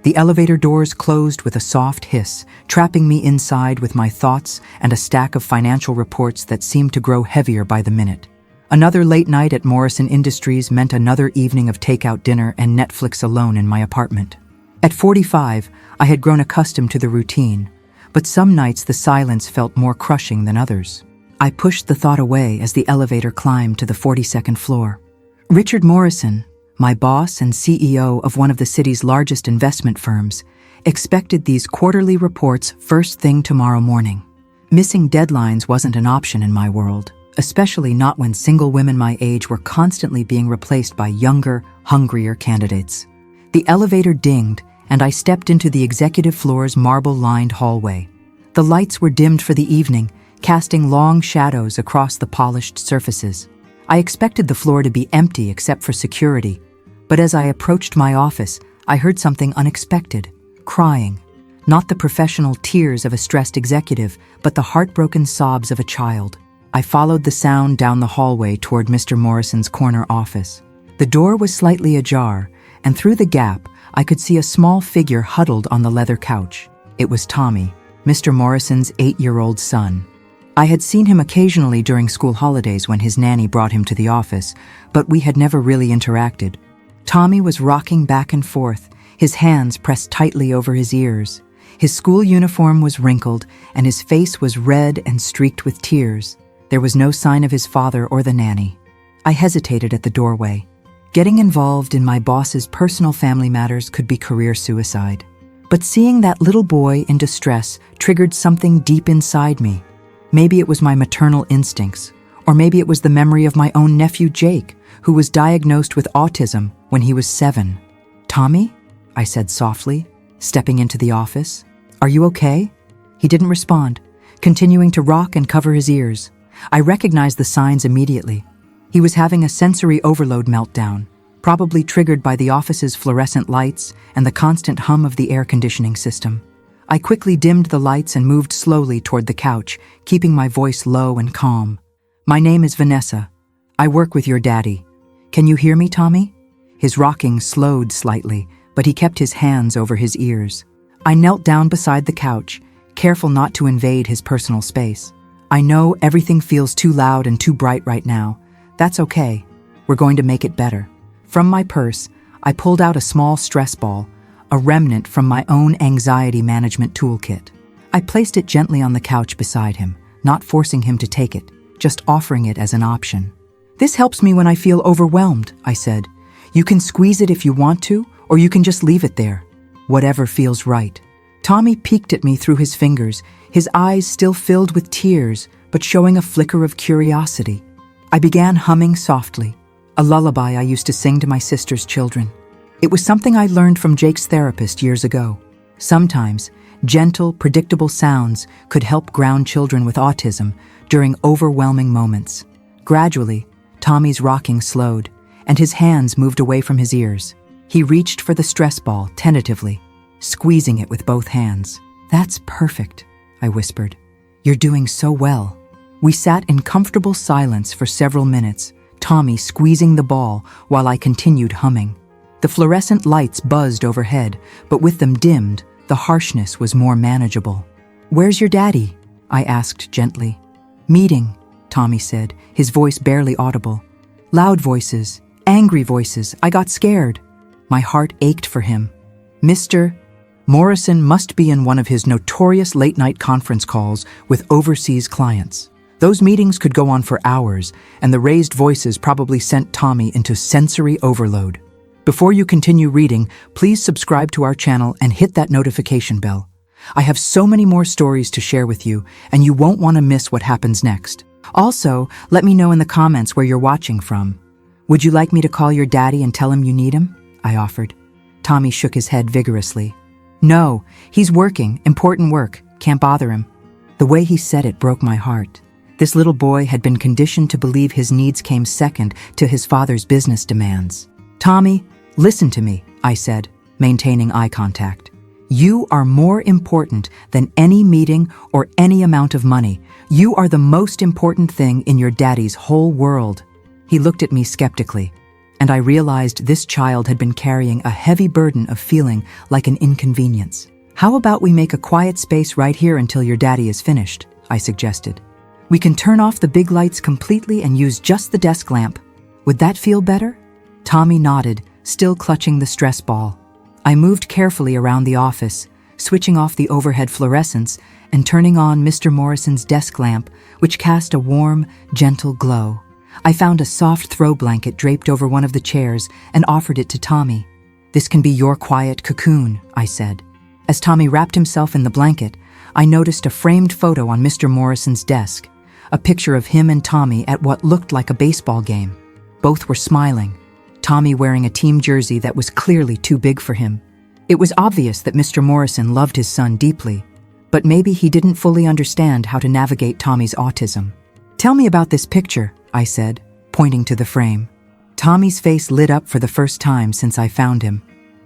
The elevator doors closed with a soft hiss, trapping me inside with my thoughts and a stack of financial reports that seemed to grow heavier by the minute. Another late night at Morrison Industries meant another evening of takeout dinner and Netflix alone in my apartment. At 45, I had grown accustomed to the routine, but some nights the silence felt more crushing than others. I pushed the thought away as the elevator climbed to the 42nd floor. Richard Morrison, my boss and CEO of one of the city's largest investment firms, expected these quarterly reports first thing tomorrow morning. Missing deadlines wasn't an option in my world, especially not when single women my age were constantly being replaced by younger, hungrier candidates. The elevator dinged, and I stepped into the executive floor's marble-lined hallway. The lights were dimmed for the evening, casting long shadows across the polished surfaces. I expected the floor to be empty except for security, but as I approached my office, I heard something unexpected: crying. Not the professional tears of a stressed executive, but the heartbroken sobs of a child. I followed the sound down the hallway toward Mr. Morrison's corner office. The door was slightly ajar, and through the gap, I could see a small figure huddled on the leather couch. It was Tommy, Mr. Morrison's 8-year-old son. I had seen him occasionally during school holidays when his nanny brought him to the office, but we had never really interacted. Tommy was rocking back and forth, his hands pressed tightly over his ears. His school uniform was wrinkled, and his face was red and streaked with tears. There was no sign of his father or the nanny. I hesitated at the doorway. Getting involved in my boss's personal family matters could be career suicide. But seeing that little boy in distress triggered something deep inside me. Maybe it was my maternal instincts, or maybe it was the memory of my own nephew Jake, who was diagnosed with autism when he was 7. "Tommy?" I said softly, stepping into the office. "Are you okay?" He didn't respond, continuing to rock and cover his ears. I recognized the signs immediately. He was having a sensory overload meltdown, probably triggered by the office's fluorescent lights and the constant hum of the air conditioning system. I quickly dimmed the lights and moved slowly toward the couch, keeping my voice low and calm. "My name is Vanessa. I work with your daddy. Can you hear me, Tommy?" His rocking slowed slightly, but he kept his hands over his ears. I knelt down beside the couch, careful not to invade his personal space. "I know everything feels too loud and too bright right now. That's okay. We're going to make it better." From my purse, I pulled out a small stress ball, a remnant from my own anxiety management toolkit. I placed it gently on the couch beside him, not forcing him to take it, just offering it as an option. "This helps me when I feel overwhelmed," I said. "You can squeeze it if you want to, or you can just leave it there. Whatever feels right." Tommy peeked at me through his fingers, his eyes still filled with tears, but showing a flicker of curiosity. I began humming softly, a lullaby I used to sing to my sister's children. It was something I learned from Jake's therapist years ago. Sometimes, gentle, predictable sounds could help ground children with autism during overwhelming moments. Gradually, Tommy's rocking slowed, and his hands moved away from his ears. He reached for the stress ball tentatively, squeezing it with both hands. "That's perfect," I whispered. "You're doing so well." We sat in comfortable silence for several minutes, Tommy squeezing the ball while I continued humming. The fluorescent lights buzzed overhead, but with them dimmed, the harshness was more manageable. "Where's your daddy?" I asked gently. "Meeting," Tommy said, his voice barely audible. Loud voices, angry voices. I got scared. My heart ached for him. Mr. Morrison must be in one of his notorious late-night conference calls with overseas clients. Those meetings could go on for hours, and the raised voices probably sent Tommy into sensory overload. Before you continue reading, please subscribe to our channel and hit that notification bell. I have so many more stories to share with you, and you won't want to miss what happens next. Also, let me know in the comments where you're watching from. "Would you like me to call your daddy and tell him you need him?" I offered. Tommy shook his head vigorously. "No, he's working, important work, can't bother him." The way he said it broke my heart. This little boy had been conditioned to believe his needs came second to his father's business demands. "Tommy, listen to me," I said, maintaining eye contact. "You are more important than any meeting or any amount of money. You are the most important thing in your daddy's whole world." He looked at me skeptically. and I realized this child had been carrying a heavy burden of feeling like an inconvenience. "How about we make a quiet space right here until your daddy is finished?" I suggested. "We can turn off the big lights completely and use just the desk lamp. Would that feel better?" Tommy nodded, still clutching the stress ball. I moved carefully around the office, switching off the overhead fluorescents and turning on Mr. Morrison's desk lamp, which cast a warm, gentle glow. I found a soft throw blanket draped over one of the chairs and offered it to Tommy. "This can be your quiet cocoon," I said. As Tommy wrapped himself in the blanket, I noticed a framed photo on Mr. Morrison's desk, a picture of him and Tommy at what looked like a baseball game. Both were smiling, Tommy wearing a team jersey that was clearly too big for him. It was obvious that Mr. Morrison loved his son deeply, but maybe he didn't fully understand how to navigate Tommy's autism. "Tell me about this picture," I said, pointing to the frame. Tommy's face lit up for the first time since I found him.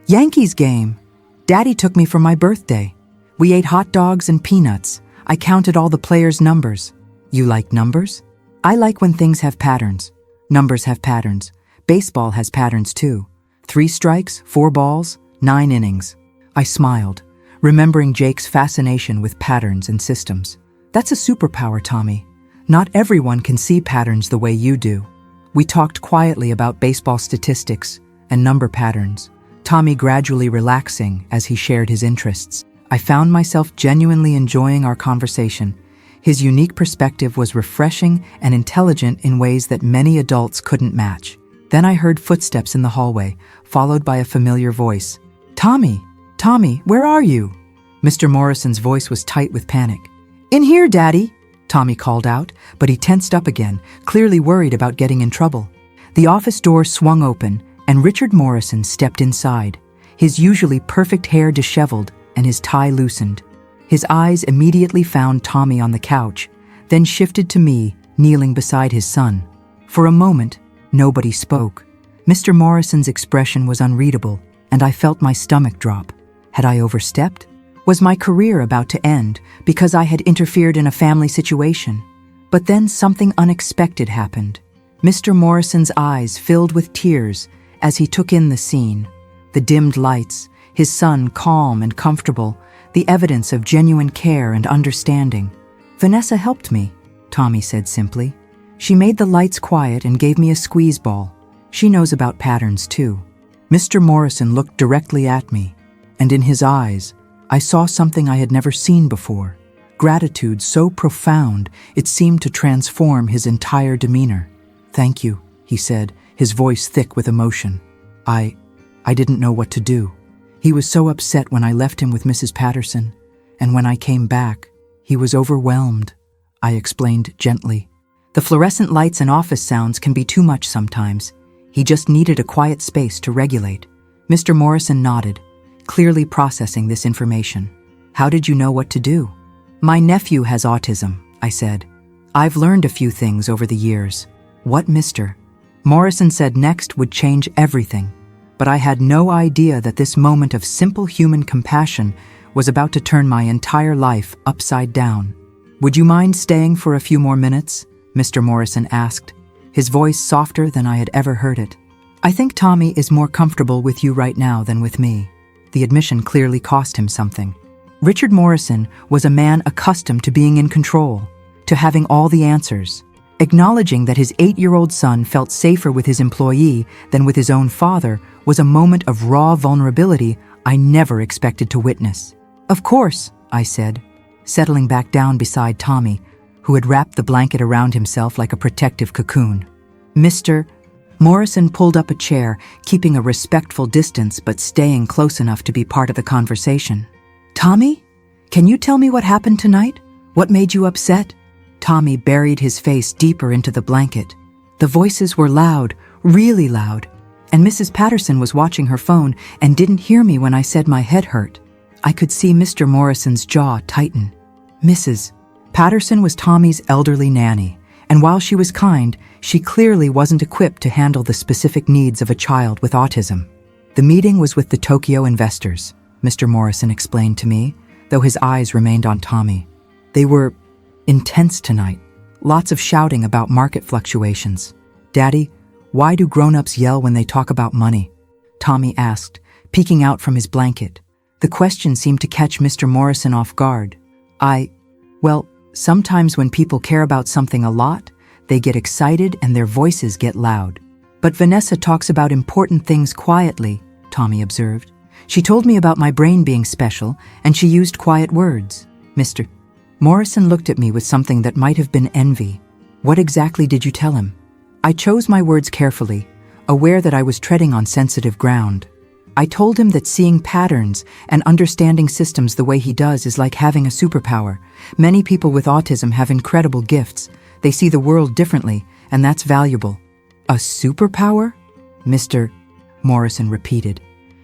"Yankees game. Daddy took me for my birthday. We ate hot dogs and peanuts. I counted all the players' numbers." "You like numbers?" "I like when things have patterns. Numbers have patterns. Baseball has patterns too. 3 strikes, 4 balls, 9 innings." I smiled, remembering Jake's fascination with patterns and systems. "That's a superpower, Tommy. Not everyone can see patterns the way you do." We talked quietly about baseball statistics and number patterns, Tommy gradually relaxing as he shared his interests. I found myself genuinely enjoying our conversation. His unique perspective was refreshing and intelligent in ways that many adults couldn't match. Then I heard footsteps in the hallway, followed by a familiar voice. "Tommy, Tommy, where are you?" Mr. Morrison's voice was tight with panic. "In here, Daddy," Tommy called out, but he tensed up again, clearly worried about getting in trouble. The office door swung open, and Richard Morrison stepped inside, his usually perfect hair disheveled and his tie loosened. His eyes immediately found Tommy on the couch, then shifted to me, kneeling beside his son. For a moment, nobody spoke. Mr. Morrison's expression was unreadable, and I felt my stomach drop. Had I overstepped? Was my career about to end because I had interfered in a family situation? But then something unexpected happened. Mr. Morrison's eyes filled with tears as he took in the scene. The dimmed lights, his son calm and comfortable, the evidence of genuine care and understanding. "Vanessa helped me," Tommy said simply. "She made the lights quiet and gave me a squeeze ball. She knows about patterns too." Mr. Morrison looked directly at me, and in his eyes, I saw something I had never seen before. Gratitude so profound it seemed to transform his entire demeanor. "Thank you," he said, his voice thick with emotion. I didn't know what to do. He was so upset when I left him with Mrs. Patterson, and when I came back, he was overwhelmed," I explained gently. "The fluorescent lights and office sounds can be too much sometimes. He just needed a quiet space to regulate." Mr. Morrison nodded, clearly processing this information. "How did you know what to do?" "My nephew has autism," I said. "I've learned a few things over the years." "What, Mr. Morrison said next would change everything, but I had no idea that this moment of simple human compassion was about to turn my entire life upside down. "Would you mind staying for a few more minutes?" Mr. Morrison asked, his voice softer than I had ever heard it. "I think Tommy is more comfortable with you right now than with me." The admission clearly cost him something. Richard Morrison was a man accustomed to being in control, to having all the answers. Acknowledging that his 8-year-old son felt safer with his employee than with his own father was a moment of raw vulnerability I never expected to witness. "Of course," I said, settling back down beside Tommy, who had wrapped the blanket around himself like a protective cocoon. "Mr. Morrison pulled up a chair, keeping a respectful distance but staying close enough to be part of the conversation. "Tommy, can you tell me what happened tonight? What made you upset?" Tommy buried his face deeper into the blanket. The voices were loud, really loud, and Mrs. Patterson was watching her phone and didn't hear me when I said my head hurt. I could see Mr. Morrison's jaw tighten. Mrs. Patterson was Tommy's elderly nanny, and while she was kind, she clearly wasn't equipped to handle the specific needs of a child with autism. "The meeting was with the Tokyo investors," Mr. Morrison explained to me, though his eyes remained on Tommy. "They were intense tonight. Lots of shouting about market fluctuations. Daddy, Why do grown-ups yell when they talk about money? Tommy asked, peeking out from his blanket. The question seemed to catch Mr. Morrison off guard. Well, sometimes when people care about something a lot, they get excited and their voices get loud. But Vanessa talks about important things quietly, Tommy observed. She told me about my brain being special, and she used quiet words. Mr. Morrison looked at me with something that might have been envy. What exactly did you tell him? I chose my words carefully, aware that I was treading on sensitive ground. I told him that seeing patterns and understanding systems the way he does is like having a superpower. Many people with autism have incredible gifts. They see the world differently, and that's valuable. A superpower? Mr. Morrison repeated,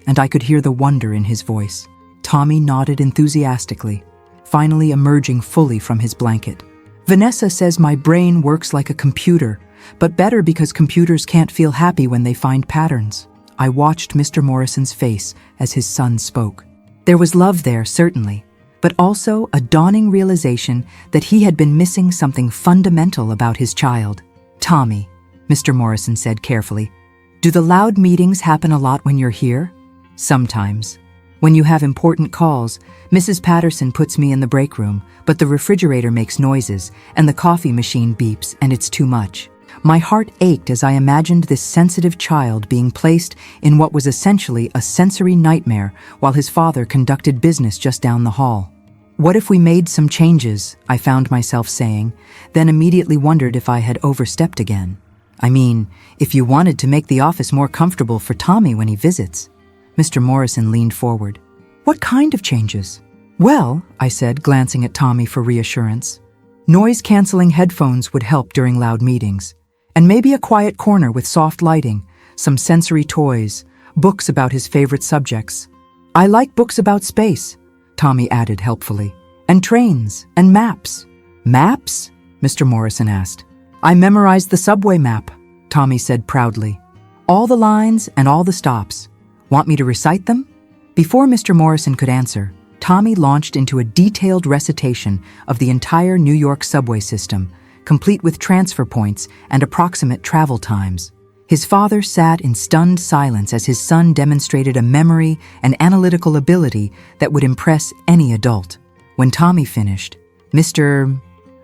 and I could hear the wonder in his voice. Tommy nodded enthusiastically, finally emerging fully from his blanket. Vanessa says my brain works like a computer, but better because computers can't feel happy when they find patterns. I watched Mr. Morrison's face as his son spoke. There was love there, certainly, but also a dawning realization that he had been missing something fundamental about his child. Tommy, Mr. Morrison said carefully, do the loud meetings happen a lot when you're here? Sometimes. When you have important calls, Mrs. Patterson puts me in the break room, but the refrigerator makes noises, and the coffee machine beeps, and it's too much. My heart ached as I imagined this sensitive child being placed in what was essentially a sensory nightmare while his father conducted business just down the hall. What if we made some changes, I found myself saying, then immediately wondered if I had overstepped again. I mean, if you wanted to make the office more comfortable for Tommy when he visits. Mr. Morrison leaned forward. What kind of changes? Well, I said, glancing at Tommy for reassurance. Noise-canceling headphones would help during loud meetings. And maybe a quiet corner with soft lighting, some sensory toys, books about his favorite subjects. I like books about space, Tommy added helpfully. And trains, and maps. Maps? Mr. Morrison asked. I memorized the subway map, Tommy said proudly. All the lines and all the stops. Want me to recite them? Before Mr. Morrison could answer, Tommy launched into a detailed recitation of the entire New York subway system, complete with transfer points and approximate travel times. His father sat in stunned silence as his son demonstrated a memory and analytical ability that would impress any adult. When Tommy finished, Mr.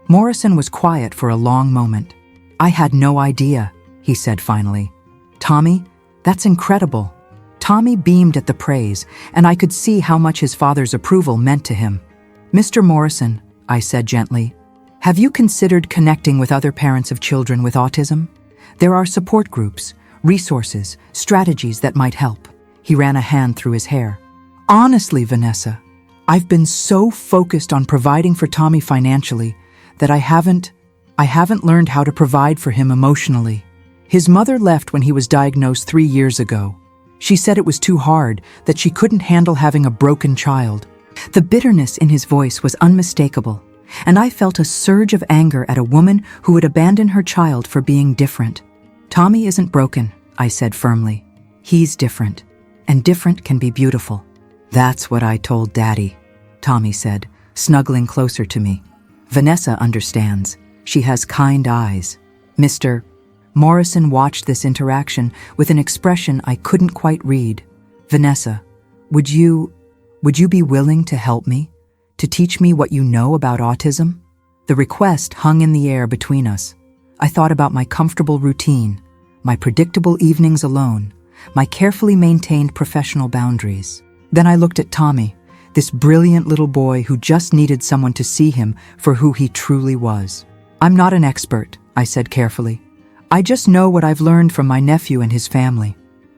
Morrison was quiet for a long moment. I had no idea, he said finally. Tommy, that's incredible. Tommy beamed at the praise, and I could see how much his father's approval meant to him. Mr. Morrison, I said gently, have you considered connecting with other parents of children with autism? There are support groups, resources, strategies that might help. He ran a hand through his hair. Honestly, Vanessa, I've been so focused on providing for Tommy financially that I haven't learned how to provide for him emotionally. His mother left when he was diagnosed 3 years ago. She said it was too hard, that she couldn't handle having a broken child. The bitterness in his voice was unmistakable, and I felt a surge of anger at a woman who would abandon her child for being different. Tommy isn't broken, I said firmly. He's different, and different can be beautiful. That's what I told Daddy, Tommy said, snuggling closer to me. Vanessa understands. She has kind eyes. Mr. Morrison watched this interaction with an expression I couldn't quite read. Vanessa, would you be willing to help me? To teach me what you know about autism? The request hung in the air between us. I thought about my comfortable routine, my predictable evenings alone, my carefully maintained professional boundaries. Then I looked at Tommy, this brilliant little boy who just needed someone to see him for who he truly was. I'm not an expert, I said carefully. I just know what I've learned from my nephew and his family.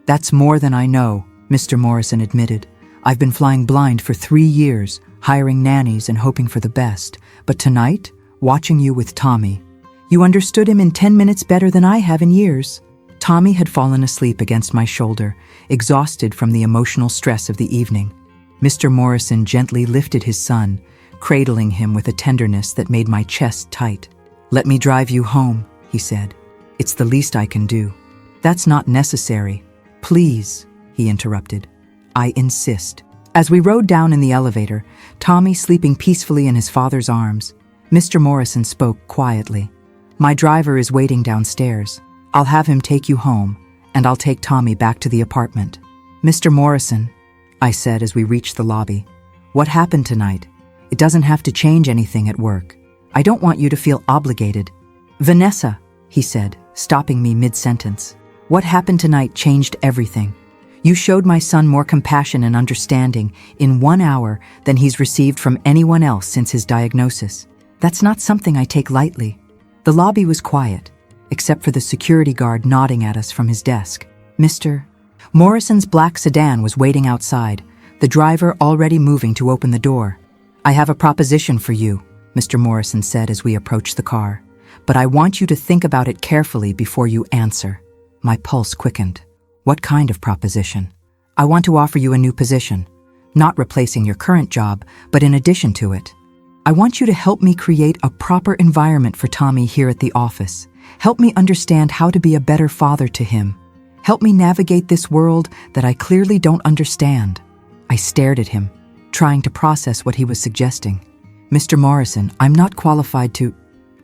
That's more than I know, Mr. Morrison admitted. I've been flying blind for 3 years, hiring nannies and hoping for the best. But tonight, watching you with Tommy, you understood him in 10 minutes better than I have in years. Tommy had fallen asleep against my shoulder, exhausted from the emotional stress of the evening. Mr. Morrison gently lifted his son, cradling him with a tenderness that made my chest tight. Let me drive you home, he said. It's the least I can do. That's not necessary. Please, he interrupted. I insist. As we rode down in the elevator, Tommy sleeping peacefully in his father's arms, Mr. Morrison spoke quietly. My driver is waiting downstairs. I'll have him take you home, and I'll take Tommy back to the apartment. Mr. Morrison, I said as we reached the lobby, what happened tonight? It doesn't have to change anything at work. I don't want you to feel obligated. Vanessa, he said, stopping me mid-sentence. What happened tonight changed everything. You showed my son more compassion and understanding in 1 hour than he's received from anyone else since his diagnosis. That's not something I take lightly. The lobby was quiet, except for the security guard nodding at us from his desk. Mr. Morrison's black sedan was waiting outside, the driver already moving to open the door. I have a proposition for you, Mr. Morrison said as we approached the car, but I want you to think about it carefully before you answer. My pulse quickened. What kind of proposition? I want to offer you a new position, not replacing your current job, but in addition to it. I want you to help me create a proper environment for Tommy here at the office. Help me understand how to be a better father to him. Help me navigate this world that I clearly don't understand. I stared at him, trying to process what he was suggesting. Mr. Morrison, I'm not qualified to...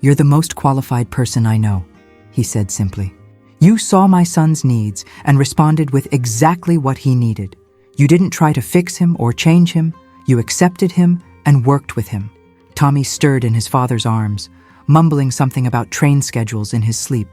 You're the most qualified person I know, he said simply. You saw my son's needs and responded with exactly what he needed. You didn't try to fix him or change him. You accepted him and worked with him. Tommy stirred in his father's arms, mumbling something about train schedules in his sleep.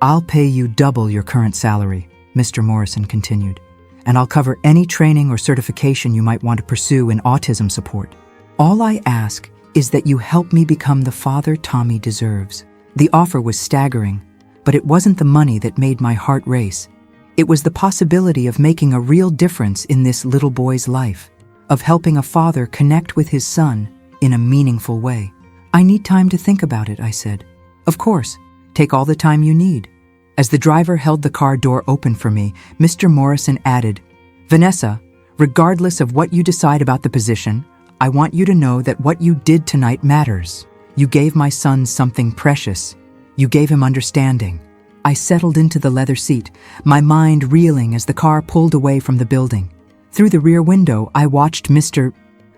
I'll pay you double your current salary, Mr. Morrison continued, and I'll cover any training or certification you might want to pursue in autism support. All I ask is that you help me become the father Tommy deserves. The offer was staggering, but it wasn't the money that made my heart race. It was the possibility of making a real difference in this little boy's life, of helping a father connect with his son in a meaningful way. I need time to think about it, I said. Of course, take all the time you need. As the driver held the car door open for me, Mr. Morrison added, Vanessa, regardless of what you decide about the position, I want you to know that what you did tonight matters. You gave my son something precious. You gave him understanding. I settled into the leather seat, my mind reeling as the car pulled away from the building. Through the rear window, I watched Mr.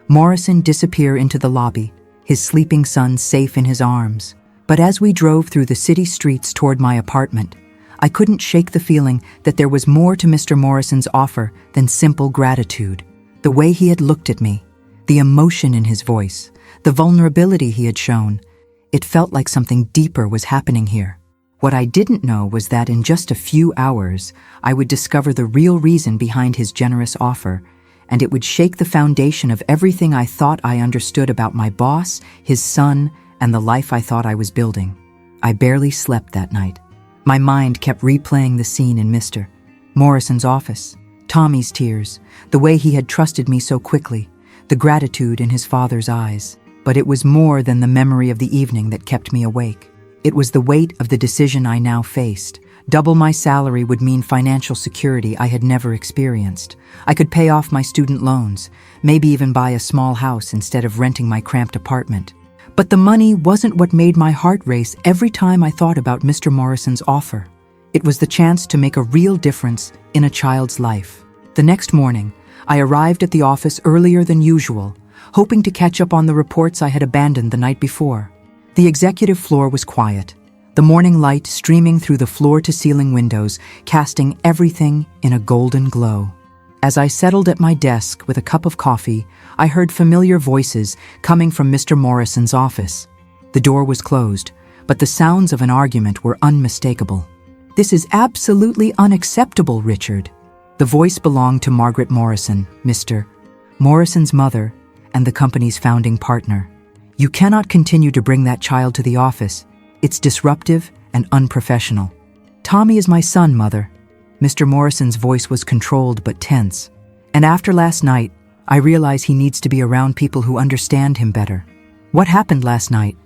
Morrison disappear into the lobby, his sleeping son safe in his arms. But as we drove through the city streets toward my apartment, I couldn't shake the feeling that there was more to Mr. Morrison's offer than simple gratitude. The way he had looked at me, the emotion in his voice, the vulnerability he had shown, it felt like something deeper was happening here. What I didn't know was that in just a few hours, I would discover the real reason behind his generous offer, and it would shake the foundation of everything I thought I understood about my boss, his son, and the life I thought I was building. I barely slept that night. My mind kept replaying the scene in Mr. Morrison's office, Tommy's tears, the way he had trusted me so quickly, the gratitude in his father's eyes. But it was more than the memory of the evening that kept me awake. It was the weight of the decision I now faced. Double my salary would mean financial security I had never experienced. I could pay off my student loans, maybe even buy a small house instead of renting my cramped apartment. But the money wasn't what made my heart race every time I thought about Mr. Morrison's offer. It was the chance to make a real difference in a child's life. The next morning, I arrived at the office earlier than usual, hoping to catch up on the reports I had abandoned the night before. The executive floor was quiet, the morning light streaming through the floor-to-ceiling windows, casting everything in a golden glow. As I settled at my desk with a cup of coffee, I heard familiar voices coming from Mr. Morrison's office. The door was closed, but the sounds of an argument were unmistakable. "This is absolutely unacceptable, Richard." The voice belonged to Margaret Morrison, Mr. Morrison's mother, and the company's founding partner. "You cannot continue to bring that child to the office. It's disruptive and unprofessional." "Tommy is my son, Mother." Mr. Morrison's voice was controlled but tense. "And after last night, I realize he needs to be around people who understand him better." "What happened last night?"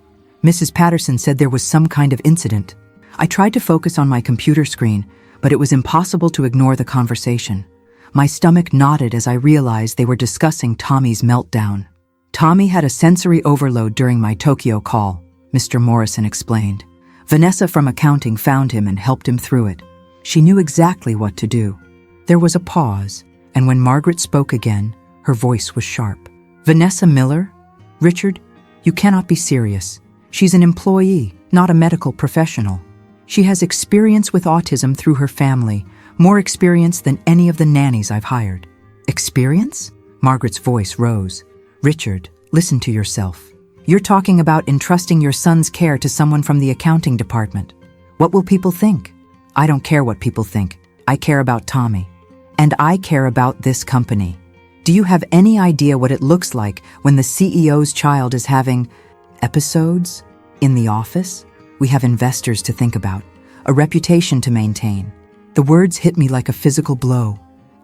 "Mrs. Patterson said there was some kind of incident." I tried to focus on my computer screen, but it was impossible to ignore the conversation. My stomach knotted as I realized they were discussing Tommy's meltdown. "Tommy had a sensory overload during my Tokyo call," Mr. Morrison explained. "Vanessa from accounting found him and helped him through it. She knew exactly what to do." There was a pause, and when Margaret spoke again, her voice was sharp. "Vanessa Miller? Richard, you cannot be serious. She's an employee, not a medical professional." She has experience with autism through her family, more experience than any of the nannies I've hired. Experience? Margaret's voice rose. Richard, listen to yourself. You're talking about entrusting your son's care to someone from the accounting department. What will people think? I don't care what people think. I care about Tommy. And I care about this company. Do you have any idea what it looks like when the CEO's child is having episodes in the office? We have investors to think about, a reputation to maintain. The words hit me like a physical blow.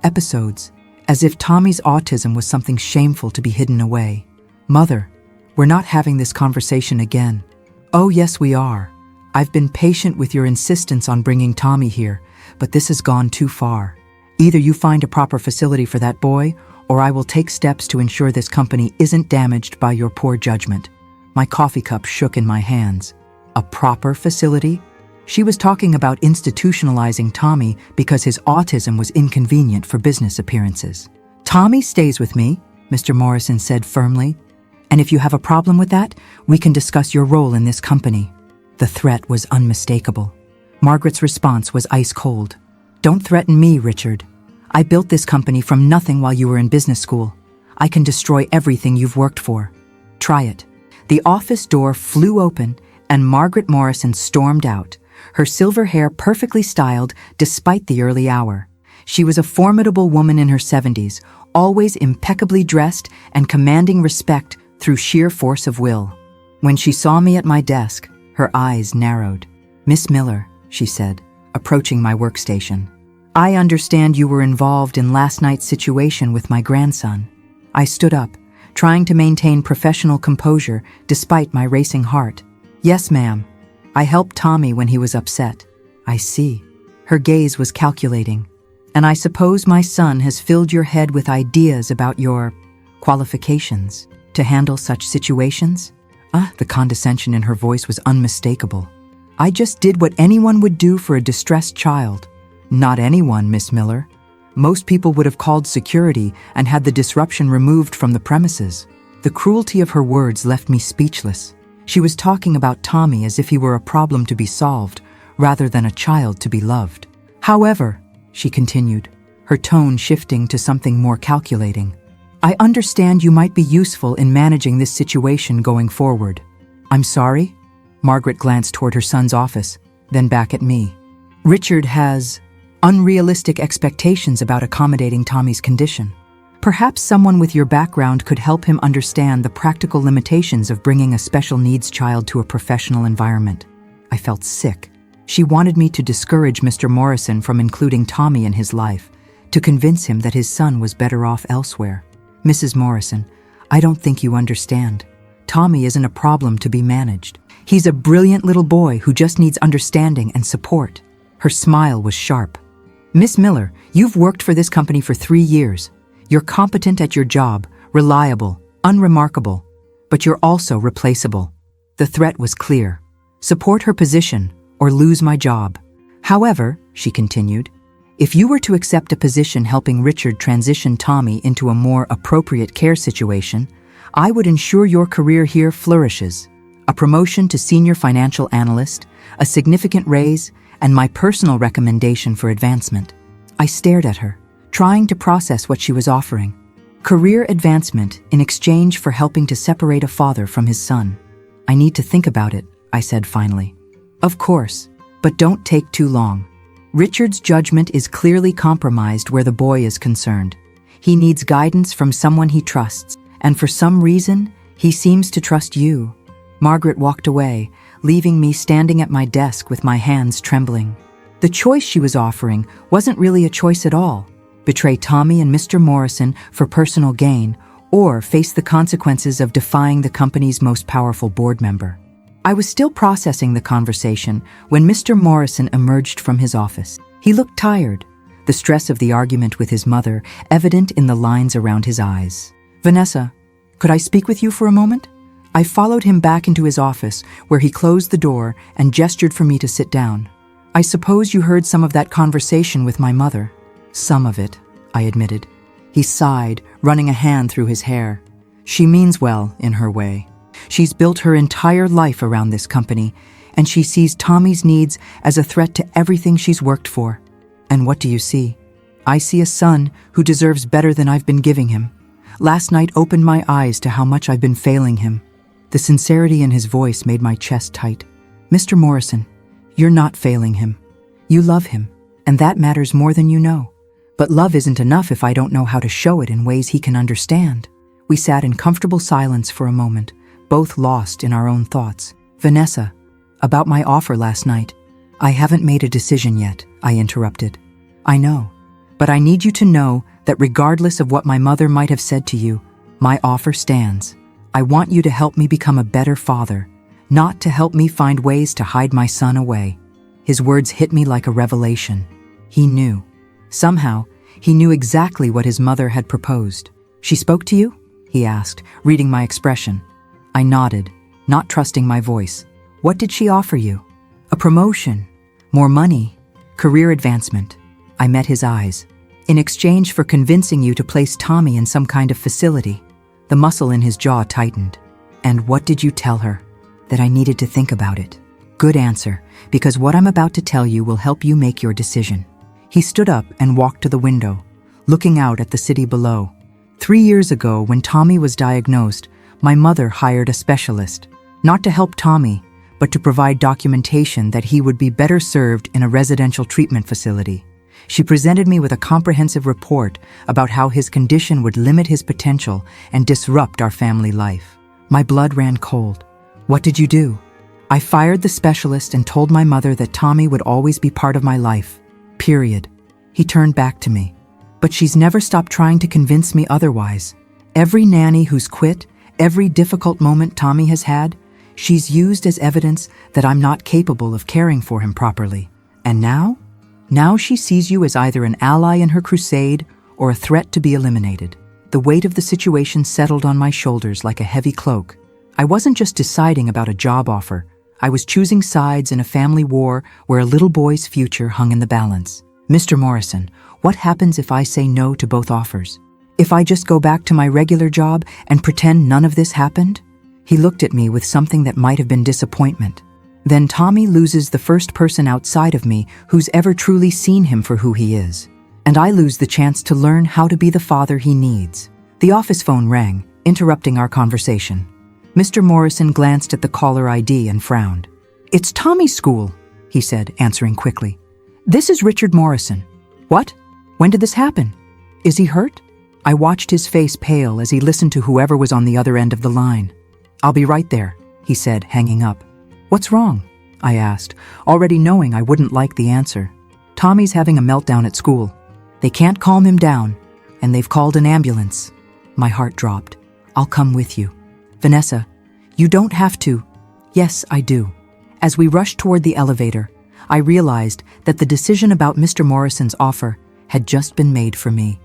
Episodes, as if Tommy's autism was something shameful to be hidden away. Mother, we're not having this conversation again. Oh, yes, we are. I've been patient with your insistence on bringing Tommy here, but this has gone too far. Either you find a proper facility for that boy, or I will take steps to ensure this company isn't damaged by your poor judgment. My coffee cup shook in my hands. A proper facility? She was talking about institutionalizing Tommy because his autism was inconvenient for business appearances. Tommy stays with me, Mr. Morrison said firmly. And if you have a problem with that, we can discuss your role in this company. The threat was unmistakable. Margaret's response was ice cold. Don't threaten me, Richard. I built this company from nothing while you were in business school. I can destroy everything you've worked for. Try it. The office door flew open and Margaret Morrison stormed out, her silver hair perfectly styled despite the early hour. She was a formidable woman in her 70s, always impeccably dressed and commanding respect through sheer force of will. When she saw me at my desk, her eyes narrowed. "Miss Miller," she said, approaching my workstation. "I understand you were involved in last night's situation with my grandson." I stood up, trying to maintain professional composure despite my racing heart. "Yes, ma'am. I helped Tommy when he was upset." "I see." Her gaze was calculating. "And I suppose my son has filled your head with ideas about your qualifications to handle such situations?" The condescension in her voice was unmistakable. "I just did what anyone would do for a distressed child." "Not anyone, Miss Miller. Most people would have called security and had the disruption removed from the premises." The cruelty of her words left me speechless. She was talking about Tommy as if he were a problem to be solved, rather than a child to be loved. "However," she continued, her tone shifting to something more calculating, "I understand you might be useful in managing this situation going forward." "I'm sorry?" Margaret glanced toward her son's office, then back at me. "Richard has unrealistic expectations about accommodating Tommy's condition. Perhaps someone with your background could help him understand the practical limitations of bringing a special needs child to a professional environment." I felt sick. She wanted me to discourage Mr. Morrison from including Tommy in his life, to convince him that his son was better off elsewhere. "Mrs. Morrison, I don't think you understand. Tommy isn't a problem to be managed. He's a brilliant little boy who just needs understanding and support." Her smile was sharp. "Miss Miller, you've worked for this company for 3 years. You're competent at your job, reliable, unremarkable, but you're also replaceable." The threat was clear. Support her position or lose my job. "However," she continued, "if you were to accept a position helping Richard transition Tommy into a more appropriate care situation, I would ensure your career here flourishes. A promotion to senior financial analyst, a significant raise, and my personal recommendation for advancement." I stared at her, trying to process what she was offering. Career advancement in exchange for helping to separate a father from his son. "I need to think about it," I said finally. "Of course, but don't take too long. Richard's judgment is clearly compromised where the boy is concerned. He needs guidance from someone he trusts, and for some reason, he seems to trust you." Margaret walked away, leaving me standing at my desk with my hands trembling. The choice she was offering wasn't really a choice at all. Betray Tommy and Mr. Morrison for personal gain, or face the consequences of defying the company's most powerful board member. I was still processing the conversation when Mr. Morrison emerged from his office. He looked tired, the stress of the argument with his mother evident in the lines around his eyes. "Vanessa, could I speak with you for a moment?" I followed him back into his office, where he closed the door and gestured for me to sit down. "I suppose you heard some of that conversation with my mother." "Some of it," I admitted. He sighed, running a hand through his hair. "She means well, in her way. She's built her entire life around this company, and she sees Tommy's needs as a threat to everything she's worked for. And what do you see? I see a son who deserves better than I've been giving him. Last night opened my eyes to how much I've been failing him. The sincerity in his voice made my chest tight. Mr. Morrison, you're not failing him. You love him, and that matters more than you know. But love isn't enough if I don't know how to show it in ways he can understand. We sat in comfortable silence for a moment, both lost in our own thoughts. Vanessa, about my offer last night. I haven't made a decision yet, I interrupted. I know, but I need you to know that regardless of what my mother might have said to you, my offer stands. I want you to help me become a better father, not to help me find ways to hide my son away. His words hit me like a revelation. He knew. Somehow, he knew exactly what his mother had proposed. She spoke to you? He asked, reading my expression. I nodded, not trusting my voice. What did she offer you? A promotion, more money, career advancement. I met his eyes. In exchange for convincing you to place Tommy in some kind of facility. The muscle in his jaw tightened. And what did you tell her? That I needed to think about it. Good answer, because what I'm about to tell you will help you make your decision. He stood up and walked to the window, looking out at the city below. 3 years ago, when Tommy was diagnosed, my mother hired a specialist, not to help Tommy, but to provide documentation that he would be better served in a residential treatment facility. She presented me with a comprehensive report about how his condition would limit his potential and disrupt our family life. My blood ran cold. What did you do? I fired the specialist and told my mother that Tommy would always be part of my life. Period. He turned back to me. But she's never stopped trying to convince me otherwise. Every nanny who's quit, every difficult moment Tommy has had, she's used as evidence that I'm not capable of caring for him properly. And now? Now she sees you as either an ally in her crusade or a threat to be eliminated. The weight of the situation settled on my shoulders like a heavy cloak. I wasn't just deciding about a job offer. I was choosing sides in a family war where a little boy's future hung in the balance. Mr. Morrison, what happens if I say no to both offers? If I just go back to my regular job and pretend none of this happened? He looked at me with something that might have been disappointment. Then Tommy loses the first person outside of me who's ever truly seen him for who he is. And I lose the chance to learn how to be the father he needs. The office phone rang, interrupting our conversation. Mr. Morrison glanced at the caller ID and frowned. It's Tommy's school, he said, answering quickly. This is Richard Morrison. What? When did this happen? Is he hurt? I watched his face pale as he listened to whoever was on the other end of the line. I'll be right there, he said, hanging up. What's wrong? I asked, already knowing I wouldn't like the answer. Tommy's having a meltdown at school. They can't calm him down, and they've called an ambulance. My heart dropped. I'll come with you. Vanessa, you don't have to. Yes, I do. As we rushed toward the elevator, I realized that the decision about Mr. Morrison's offer had just been made for me.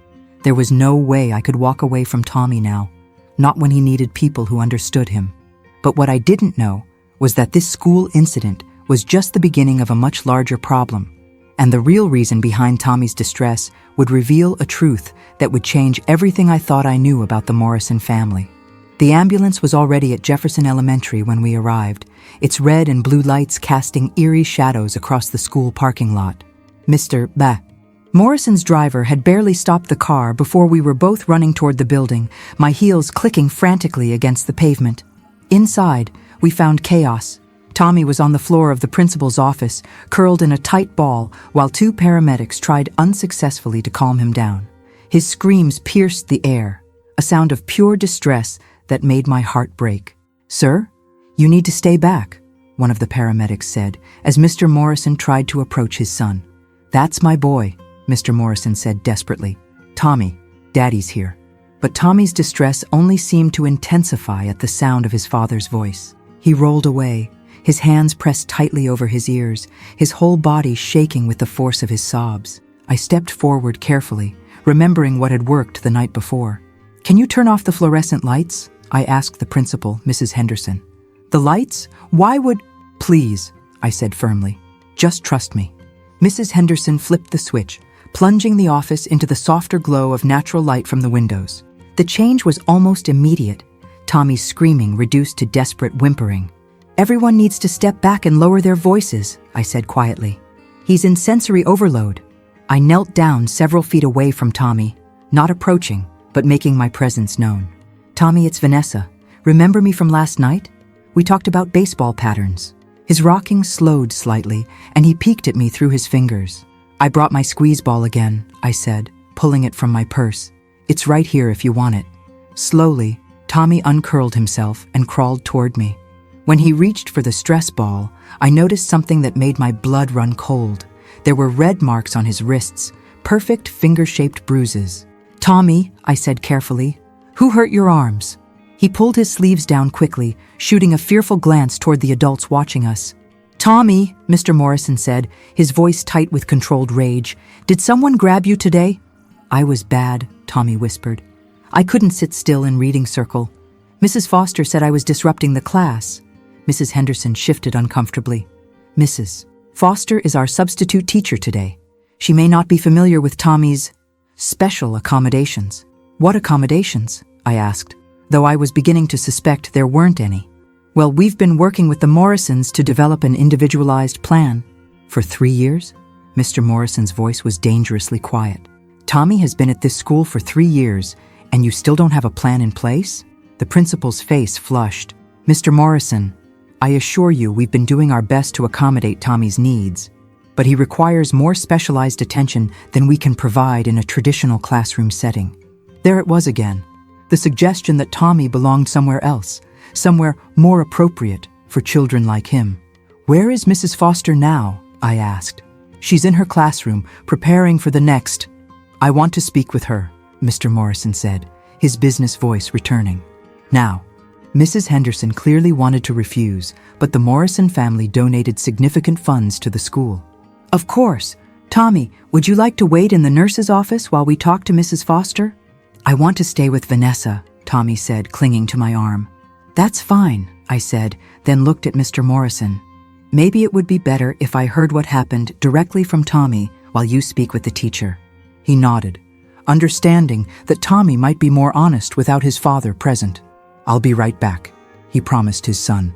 There was no way I could walk away from Tommy now, not when he needed people who understood him. But what I didn't know was that this school incident was just the beginning of a much larger problem, and the real reason behind Tommy's distress would reveal a truth that would change everything I thought I knew about the Morrison family. The ambulance was already at Jefferson Elementary when we arrived, its red and blue lights casting eerie shadows across the school parking lot. Mr. Morrison's driver had barely stopped the car before we were both running toward the building, my heels clicking frantically against the pavement. Inside, we found chaos. Tommy was on the floor of the principal's office, curled in a tight ball, while 2 paramedics tried unsuccessfully to calm him down. His screams pierced the air, a sound of pure distress that made my heart break. Sir, you need to stay back, one of the paramedics said, as Mr. Morrison tried to approach his son. That's my boy, Mr. Morrison said desperately. Tommy, Daddy's here. But Tommy's distress only seemed to intensify at the sound of his father's voice. He rolled away, his hands pressed tightly over his ears, his whole body shaking with the force of his sobs. I stepped forward carefully, remembering what had worked the night before. Can you turn off the fluorescent lights? I asked the principal, Mrs. Henderson. The lights? Why would... Please, I said firmly. Just trust me. Mrs. Henderson flipped the switch, plunging the office into the softer glow of natural light from the windows. The change was almost immediate, Tommy's screaming reduced to desperate whimpering. Everyone needs to step back and lower their voices, I said quietly. He's in sensory overload. I knelt down several feet away from Tommy, not approaching, but making my presence known. Tommy, it's Vanessa. Remember me from last night? We talked about baseball patterns. His rocking slowed slightly, and he peeked at me through his fingers. I brought my squeeze ball again, I said, pulling it from my purse. It's right here if you want it. Slowly, Tommy uncurled himself and crawled toward me. When he reached for the stress ball, I noticed something that made my blood run cold. There were red marks on his wrists, perfect finger-shaped bruises. Tommy, I said carefully, who hurt your arms? He pulled his sleeves down quickly, shooting a fearful glance toward the adults watching us. Tommy, Mr. Morrison said, his voice tight with controlled rage. Did someone grab you today? I was bad, Tommy whispered. I couldn't sit still in reading circle. Mrs. Foster said I was disrupting the class. Mrs. Henderson shifted uncomfortably. Mrs. Foster is our substitute teacher today. She may not be familiar with Tommy's special accommodations. What accommodations? I asked, though I was beginning to suspect there weren't any. Well, we've been working with the Morrisons to develop an individualized plan. For 3 years? Mr. Morrison's voice was dangerously quiet. Tommy has been at this school for 3 years, and you still don't have a plan in place? The principal's face flushed. Mr. Morrison, I assure you we've been doing our best to accommodate Tommy's needs, but he requires more specialized attention than we can provide in a traditional classroom setting. There it was again, the suggestion that Tommy belonged somewhere else, somewhere more appropriate for children like him. Where is Mrs. Foster now? I asked. She's in her classroom, preparing for the next. I want to speak with her, Mr. Morrison said, his business voice returning. Now, Mrs. Henderson clearly wanted to refuse, but the Morrison family donated significant funds to the school. Of course. Tommy, would you like to wait in the nurse's office while we talk to Mrs. Foster? I want to stay with Vanessa, Tommy said, clinging to my arm. That's fine, I said, then looked at Mr. Morrison. Maybe it would be better if I heard what happened directly from Tommy while you speak with the teacher. He nodded, understanding that Tommy might be more honest without his father present. I'll be right back, he promised his son.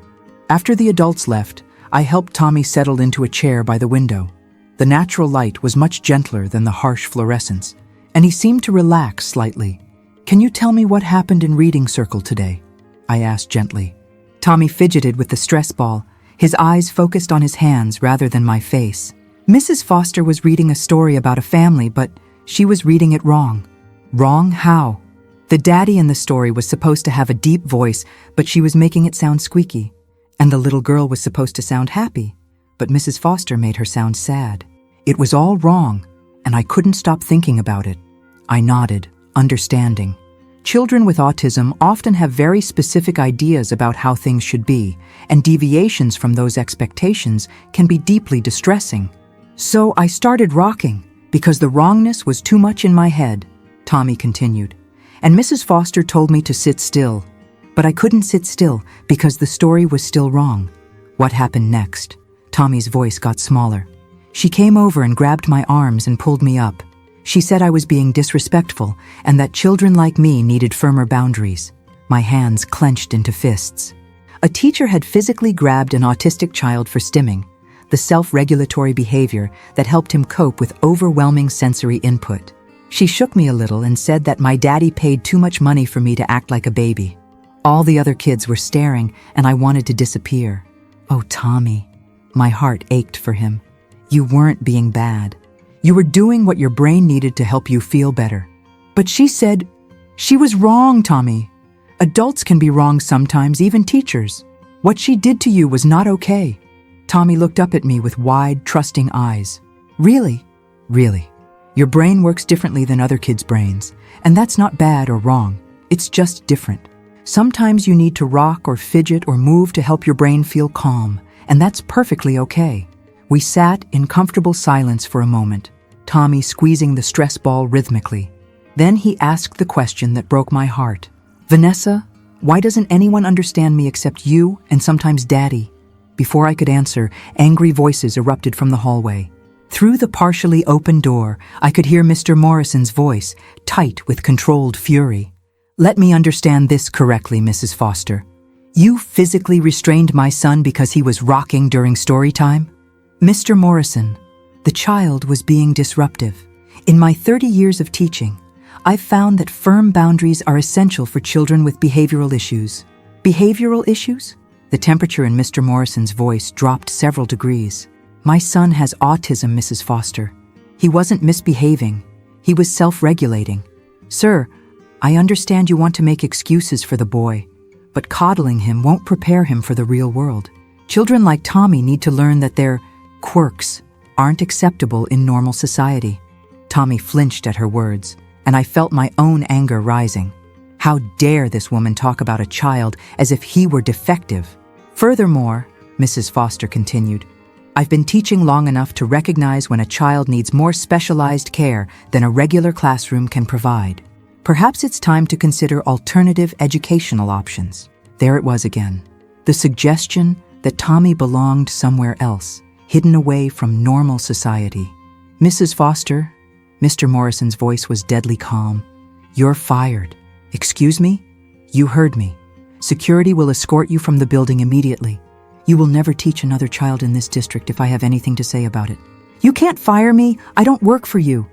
After the adults left, I helped Tommy settle into a chair by the window. The natural light was much gentler than the harsh fluorescence, and he seemed to relax slightly. Can you tell me what happened in reading circle today? I asked gently. Tommy fidgeted with the stress ball, his eyes focused on his hands rather than my face. Mrs. Foster was reading a story about a family, but she was reading it wrong. Wrong how? The daddy in the story was supposed to have a deep voice, but she was making it sound squeaky. And the little girl was supposed to sound happy, but Mrs. Foster made her sound sad. It was all wrong, and I couldn't stop thinking about it. I nodded, understanding. Children with autism often have very specific ideas about how things should be, and deviations from those expectations can be deeply distressing. So I started rocking, because the wrongness was too much in my head, Tommy continued. And Mrs. Foster told me to sit still. But I couldn't sit still because the story was still wrong. What happened next? Tommy's voice got smaller. She came over and grabbed my arms and pulled me up. She said I was being disrespectful and that children like me needed firmer boundaries. My hands clenched into fists. A teacher had physically grabbed an autistic child for stimming, the self-regulatory behavior that helped him cope with overwhelming sensory input. She shook me a little and said that my daddy paid too much money for me to act like a baby. All the other kids were staring, and I wanted to disappear. Oh, Tommy. My heart ached for him. You weren't being bad. You were doing what your brain needed to help you feel better. But she said, she was wrong, Tommy. Adults can be wrong sometimes, even teachers. What she did to you was not okay. Tommy looked up at me with wide, trusting eyes. Really? Really. Your brain works differently than other kids' brains, and that's not bad or wrong. It's just different. Sometimes you need to rock or fidget or move to help your brain feel calm, and that's perfectly okay. We sat in comfortable silence for a moment, Tommy squeezing the stress ball rhythmically. Then he asked the question that broke my heart. Vanessa, why doesn't anyone understand me except you and sometimes Daddy? Before I could answer, angry voices erupted from the hallway. Through the partially open door, I could hear Mr. Morrison's voice, tight with controlled fury. Let me understand this correctly, Mrs. Foster. You physically restrained my son because he was rocking during story time? Mr. Morrison, the child was being disruptive. In my 30 years of teaching, I've found that firm boundaries are essential for children with behavioral issues. Behavioral issues? The temperature in Mr. Morrison's voice dropped several degrees. My son has autism, Mrs. Foster. He wasn't misbehaving. He was self-regulating. Sir, I understand you want to make excuses for the boy, but coddling him won't prepare him for the real world. Children like Tommy need to learn that their quirks aren't acceptable in normal society. Tommy flinched at her words, and I felt my own anger rising. How dare this woman talk about a child as if he were defective? Furthermore, Mrs. Foster continued, I've been teaching long enough to recognize when a child needs more specialized care than a regular classroom can provide. Perhaps it's time to consider alternative educational options. There it was again. The suggestion that Tommy belonged somewhere else, hidden away from normal society. Mrs. Foster, Mr. Morrison's voice was deadly calm. You're fired. Excuse me? You heard me. Security will escort you from the building immediately. You will never teach another child in this district if I have anything to say about it. You can't fire me. I don't work for you.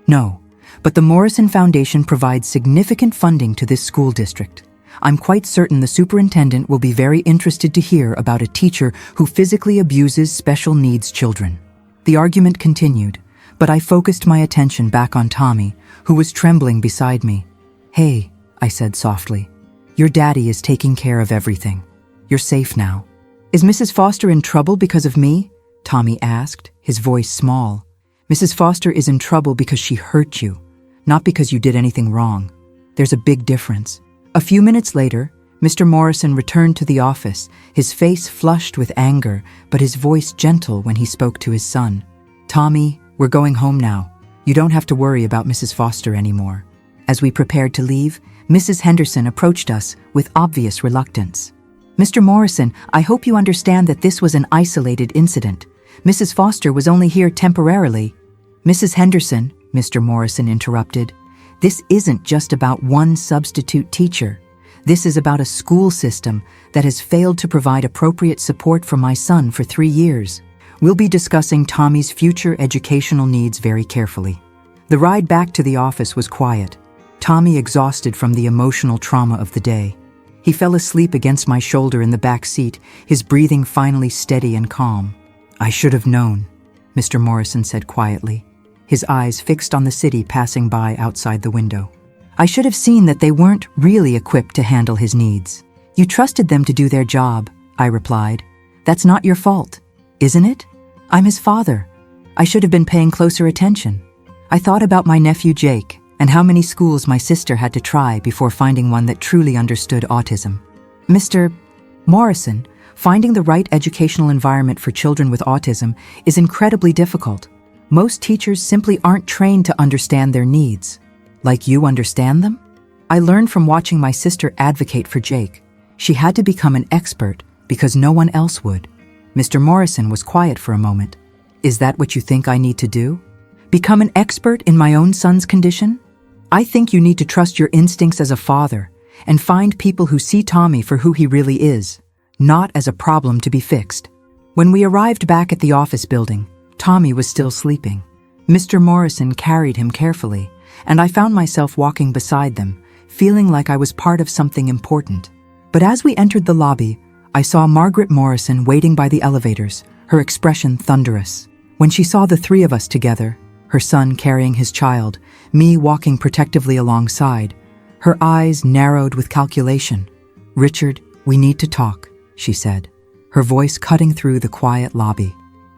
No, but the Morrison Foundation provides significant funding to this school district. I'm quite certain the superintendent will be very interested to hear about a teacher who physically abuses special needs children. The argument continued, but I focused my attention back on Tommy, who was trembling beside me. Hey, I said softly. Your daddy is taking care of everything. You're safe now. Is Mrs. Foster in trouble because of me? Tommy asked, his voice small. Mrs. Foster is in trouble because she hurt you, not because you did anything wrong. There's a big difference. A few minutes later, Mr. Morrison returned to the office, his face flushed with anger, but his voice gentle when he spoke to his son. Tommy, we're going home now. You don't have to worry about Mrs. Foster anymore. As we prepared to leave, Mrs. Henderson approached us with obvious reluctance. Mr. Morrison, I hope you understand that this was an isolated incident. Mrs. Foster was only here temporarily. Mrs. Henderson, Mr. Morrison interrupted, this isn't just about one substitute teacher. This is about a school system that has failed to provide appropriate support for my son for 3 years. We'll be discussing Tommy's future educational needs very carefully. The ride back to the office was quiet, Tommy exhausted from the emotional trauma of the day. He fell asleep against my shoulder in the back seat, his breathing finally steady and calm. I should have known, Mr. Morrison said quietly, his eyes fixed on the city passing by outside the window. I should have seen that they weren't really equipped to handle his needs. You trusted them to do their job, I replied. That's not your fault, isn't it? I'm his father. I should have been paying closer attention. I thought about my nephew Jake and how many schools my sister had to try before finding one that truly understood autism. Mr. Morrison, finding the right educational environment for children with autism is incredibly difficult. Most teachers simply aren't trained to understand their needs. Like you understand them? I learned from watching my sister advocate for Jake. She had to become an expert because no one else would. Mr. Morrison was quiet for a moment. Is that what you think I need to do? Become an expert in my own son's condition? I think you need to trust your instincts as a father and find people who see Tommy for who he really is, not as a problem to be fixed. When we arrived back at the office building, Tommy was still sleeping. Mr. Morrison carried him carefully, and I found myself walking beside them, feeling like I was part of something important. But as we entered the lobby, I saw Margaret Morrison waiting by the elevators, her expression thunderous. When she saw the three of us together, her son carrying his child, me walking protectively alongside, her eyes narrowed with calculation. Richard, we need to talk, she said, her voice cutting through the quiet lobby.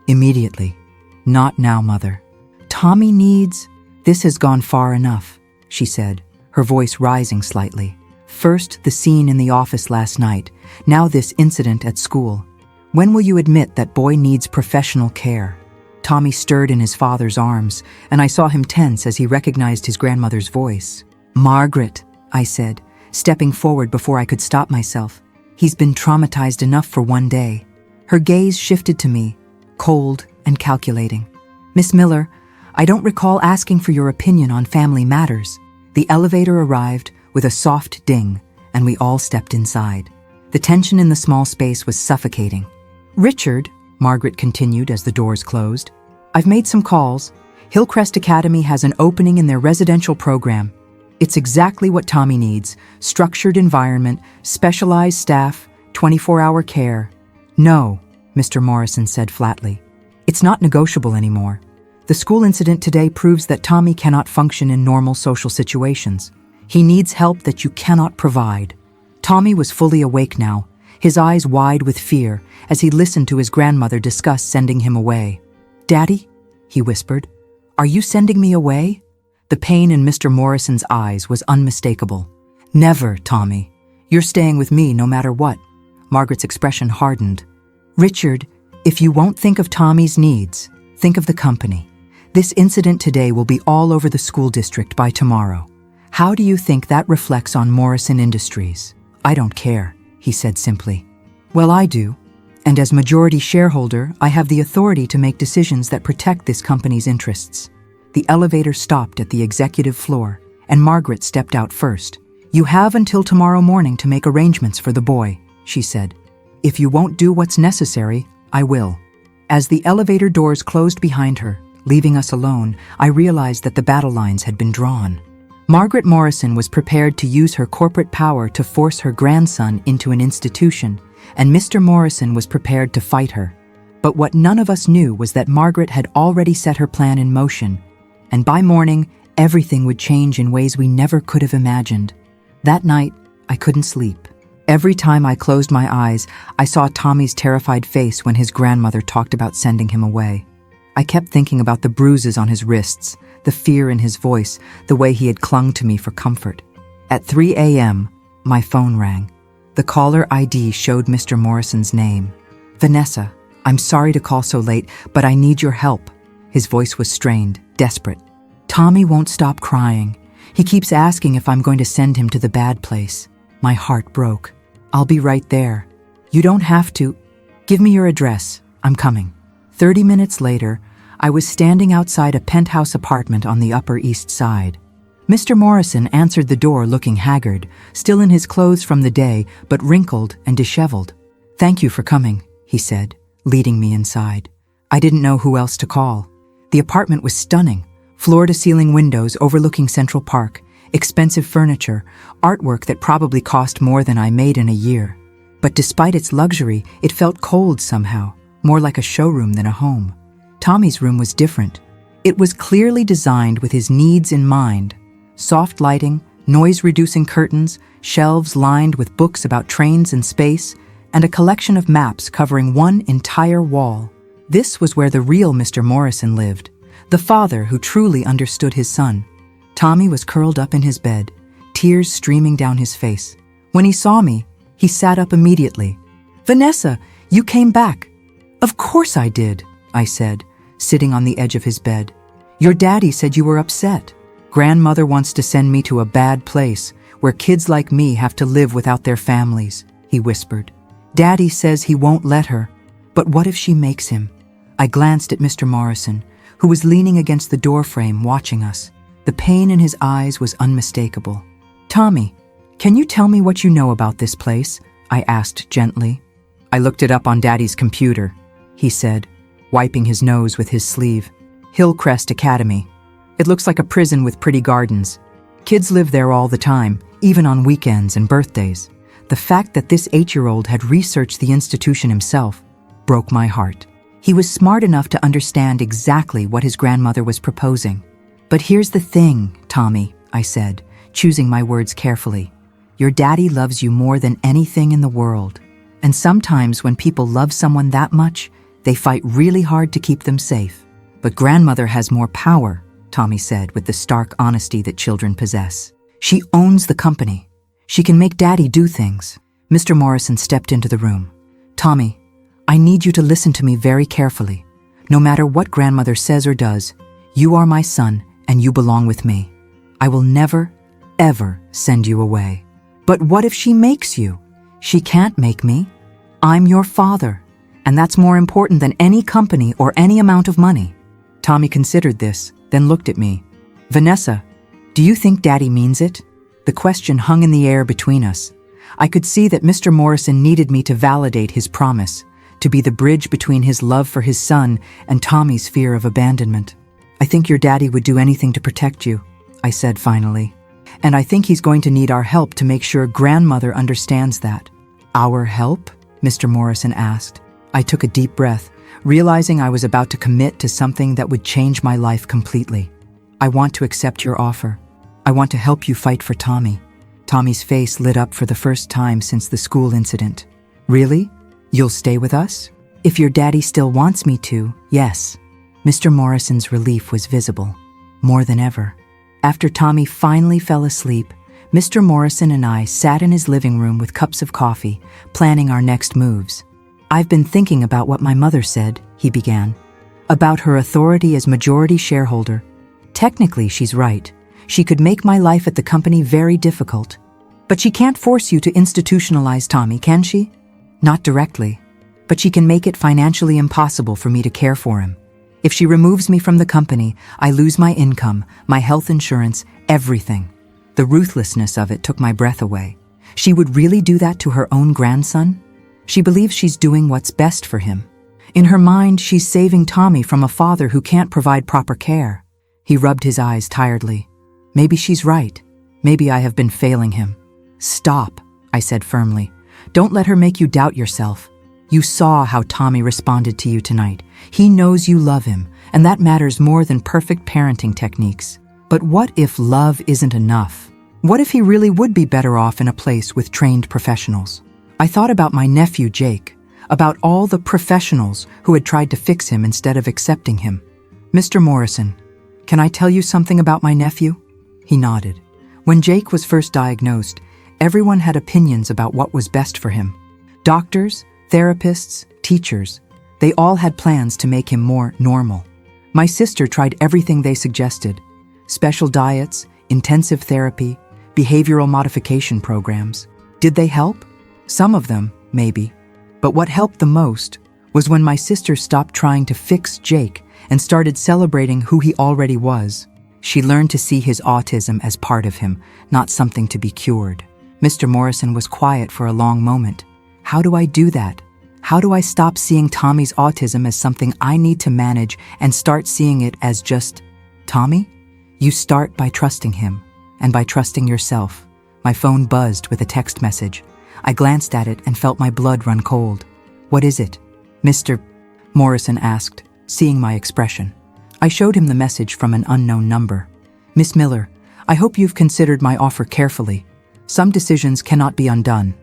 Immediately. Not now, Mother. Tommy needs... This has gone far enough, she said, her voice rising slightly. First, the scene in the office last night, now this incident at school. When will you admit that boy needs professional care? Tommy stirred in his father's arms, and I saw him tense as he recognized his grandmother's voice. Margaret, I said, stepping forward before I could stop myself. He's been traumatized enough for one day. Her gaze shifted to me, cold and calculating. Miss Miller, I don't recall asking for your opinion on family matters. The elevator arrived with a soft ding, and we all stepped inside. The tension in the small space was suffocating. "Richard," Margaret continued as the doors closed, "I've made some calls. Hillcrest Academy has an opening in their residential program. It's exactly what Tommy needs: structured environment, specialized staff, 24-hour care." "No," Mr. Morrison said flatly. "It's not negotiable anymore. The school incident today proves that Tommy cannot function in normal social situations. He needs help that you cannot provide." Tommy was fully awake now, his eyes wide with fear as he listened to his grandmother discuss sending him away. "Daddy," he whispered, "are you sending me away?" The pain in Mr. Morrison's eyes was unmistakable. "Never, Tommy. You're staying with me no matter what." Margaret's expression hardened. "Richard, if you won't think of Tommy's needs, think of the company. This incident today will be all over the school district by tomorrow. How do you think that reflects on Morrison Industries?" "I don't care," he said simply. "Well, I do. And as majority shareholder, I have the authority to make decisions that protect this company's interests." The elevator stopped at the executive floor, and Margaret stepped out first. "You have until tomorrow morning to make arrangements for the boy," she said. "If you won't do what's necessary, I will." As the elevator doors closed behind her, leaving us alone, I realized that the battle lines had been drawn. Margaret Morrison was prepared to use her corporate power to force her grandson into an institution, and Mr. Morrison was prepared to fight her. But what none of us knew was that Margaret had already set her plan in motion, and by morning, everything would change in ways we never could have imagined. That night, I couldn't sleep. Every time I closed my eyes, I saw Tommy's terrified face when his grandmother talked about sending him away. I kept thinking about the bruises on his wrists, the fear in his voice, the way he had clung to me for comfort. At 3 a.m., my phone rang. The caller ID showed Mr. Morrison's name. "Vanessa, I'm sorry to call so late, but I need your help." His voice was strained, desperate. "Tommy won't stop crying. He keeps asking if I'm going to send him to the bad place." My heart broke. "I'll be right there." "You don't have to. Give me your address. I'm coming." 30 minutes later, I was standing outside a penthouse apartment on the Upper East Side. Mr. Morrison answered the door looking haggard, still in his clothes from the day, but wrinkled and disheveled. "Thank you for coming," he said, leading me inside. I didn't know who else to call. The apartment was stunning, floor-to-ceiling windows overlooking Central Park, expensive furniture, artwork that probably cost more than I made in a year. But despite its luxury, it felt cold somehow, more like a showroom than a home. Tommy's room was different. It was clearly designed with his needs in mind. Soft lighting, noise-reducing curtains, shelves lined with books about trains and space, and a collection of maps covering one entire wall. This was where the real Mr. Morrison lived, the father who truly understood his son. Tommy was curled up in his bed, tears streaming down his face. When he saw me, he sat up immediately. "Vanessa, you came back." "Of course I did," I said, sitting on the edge of his bed. "Your daddy said you were upset. Grandmother wants to send me to a bad place where kids like me have to live without their families," he whispered. "Daddy says he won't let her. But what if she makes him?" I glanced at Mr. Morrison, who was leaning against the doorframe watching us. The pain in his eyes was unmistakable. "Tommy, can you tell me what you know about this place?" I asked gently. "I looked it up on Daddy's computer," he said, wiping his nose with his sleeve. "Hillcrest Academy. It looks like a prison with pretty gardens. Kids live there all the time, even on weekends and birthdays. The fact that this 8-year-old had researched the institution himself broke my heart. He was smart enough to understand exactly what his grandmother was proposing. "But here's the thing, Tommy," I said, choosing my words carefully. "Your daddy loves you more than anything in the world. And sometimes when people love someone that much, they fight really hard to keep them safe. But grandmother has more power," Tommy said with the stark honesty that children possess. "She owns the company. She can make Daddy do things." Mr. Morrison stepped into the room. "Tommy, I need you to listen to me very carefully. No matter what grandmother says or does, you are my son and you belong with me. I will never, ever send you away." "But what if she makes you?" "She can't make me. I'm your father, and that's more important than any company or any amount of money." Tommy considered this, then looked at me. "Vanessa, do you think Daddy means it?" The question hung in the air between us. I could see that Mr. Morrison needed me to validate his promise, to be the bridge between his love for his son and Tommy's fear of abandonment. "I think your daddy would do anything to protect you," I said finally. "And I think he's going to need our help to make sure grandmother understands that." "Our help?" Mr. Morrison asked. I took a deep breath, realizing I was about to commit to something that would change my life completely. "I want to accept your offer. I want to help you fight for Tommy." Tommy's face lit up for the first time since the school incident. "Really? You'll stay with us?" "If your daddy still wants me to, yes." Mr. Morrison's relief was visible, more than ever. After Tommy finally fell asleep, Mr. Morrison and I sat in his living room with cups of coffee, planning our next moves. "I've been thinking about what my mother said," he began, "about her authority as majority shareholder. Technically, she's right. She could make my life at the company very difficult. But she can't force you to institutionalize Tommy, can she? Not directly. But she can make it financially impossible for me to care for him. If she removes me from the company, I lose my income, my health insurance, everything." The ruthlessness of it took my breath away. She would really do that to her own grandson? She believes she's doing what's best for him. In her mind, she's saving Tommy from a father who can't provide proper care. He rubbed his eyes tiredly. Maybe she's right. Maybe I have been failing him. "Stop," I said firmly. "Don't let her make you doubt yourself. You saw how Tommy responded to you tonight. He knows you love him, and that matters more than perfect parenting techniques. But what if love isn't enough? What if he really would be better off in a place with trained professionals?" I thought about my nephew, Jake, about all the professionals who had tried to fix him instead of accepting him. "Mr. Morrison, can I tell you something about my nephew?" He nodded. When Jake was first diagnosed, everyone had opinions about what was best for him. Doctors, therapists, teachers, they all had plans to make him more normal. My sister tried everything they suggested: special diets, intensive therapy, behavioral modification programs. Did they help? Some of them, maybe. But what helped the most was when my sister stopped trying to fix Jake and started celebrating who he already was. She learned to see his autism as part of him, not something to be cured. Mr. Morrison was quiet for a long moment. How do I do that? How do I stop seeing Tommy's autism as something I need to manage and start seeing it as just Tommy? You start by trusting him, and by trusting yourself. My phone buzzed with a text message. I glanced at it and felt my blood run cold. "What is it?" Mr. Morrison asked, seeing my expression. I showed him the message from an unknown number. "Miss Miller, I hope you've considered my offer carefully. Some decisions cannot be undone."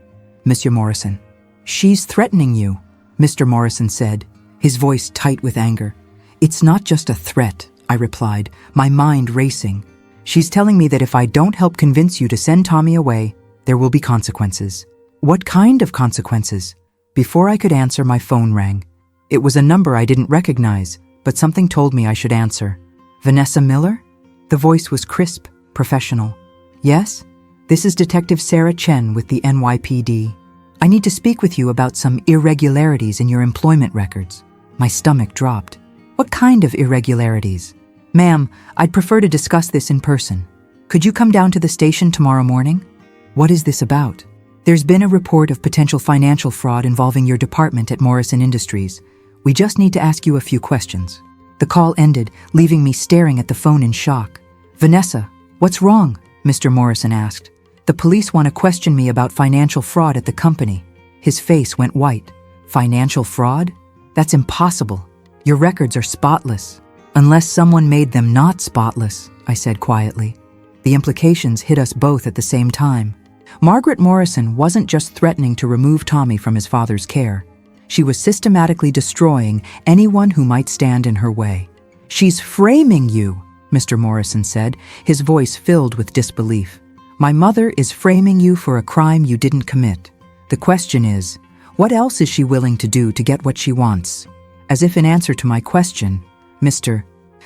"Monsieur Morrison." "She's threatening you," Mr. Morrison said, his voice tight with anger. "It's not just a threat," I replied, my mind racing. "She's telling me that if I don't help convince you to send Tommy away, there will be consequences." "What kind of consequences?" Before I could answer, my phone rang. It was a number I didn't recognize, but something told me I should answer. "Vanessa Miller?" The voice was crisp, professional. "Yes? This is Detective Sarah Chen with the NYPD. I need to speak with you about some irregularities in your employment records." My stomach dropped. "What kind of irregularities?" "Ma'am, I'd prefer to discuss this in person. Could you come down to the station tomorrow morning?" "What is this about?" "There's been a report of potential financial fraud involving your department at Morrison Industries. We just need to ask you a few questions." The call ended, leaving me staring at the phone in shock. "Vanessa, what's wrong?" Mr. Morrison asked. "The police want to question me about financial fraud at the company." His face went white. "Financial fraud? That's impossible. Your records are spotless." "Unless someone made them not spotless," I said quietly. The implications hit us both at the same time. Margaret Morrison wasn't just threatening to remove Tommy from his father's care. She was systematically destroying anyone who might stand in her way. "She's framing you," Mr. Morrison said, his voice filled with disbelief. "My mother is framing you for a crime you didn't commit. The question is, what else is she willing to do to get what she wants?" As if in answer to my question, Mr.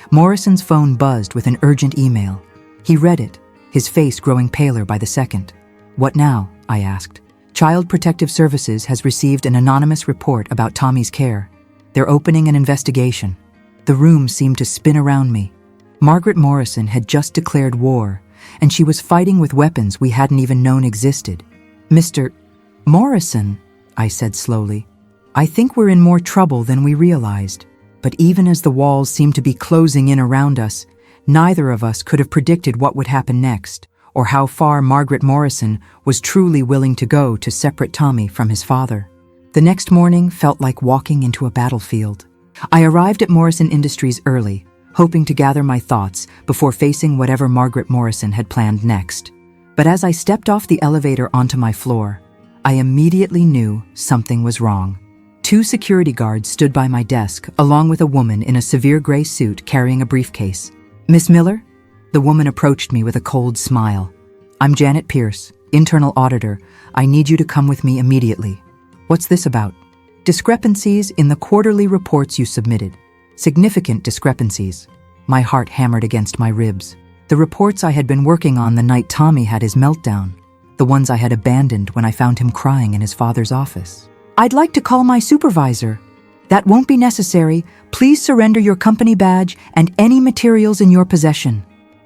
Morrison's phone buzzed with an urgent email. He read it, his face growing paler by the second. "What now?" I asked. "Child Protective Services has received an anonymous report about Tommy's care. They're opening an investigation." The room seemed to spin around me. Margaret Morrison had just declared war, and she was fighting with weapons we hadn't even known existed. Mr. Morrison, I said slowly, I think we're in more trouble than we realized. But even as the walls seemed to be closing in around us, neither of us could have predicted what would happen next, or how far Margaret Morrison was truly willing to go to separate Tommy from his father. The next morning felt like walking into a battlefield. I arrived at Morrison Industries early, hoping to gather my thoughts before facing whatever Margaret Morrison had planned next. But as I stepped off the elevator onto my floor, I immediately knew something was wrong. 2 security guards stood by my desk, along with a woman in a severe gray suit carrying a briefcase. Miss Miller? The woman approached me with a cold smile. I'm Janet Pierce, internal auditor. I need you to come with me immediately. What's this about? Discrepancies in the quarterly reports you submitted. Significant discrepancies. My heart hammered against my ribs. The reports I had been working on the night Tommy had his meltdown. The ones I had abandoned when I found him crying in his father's office. I'd like to call my supervisor. That won't be necessary. Please surrender your company badge and any materials in your possession.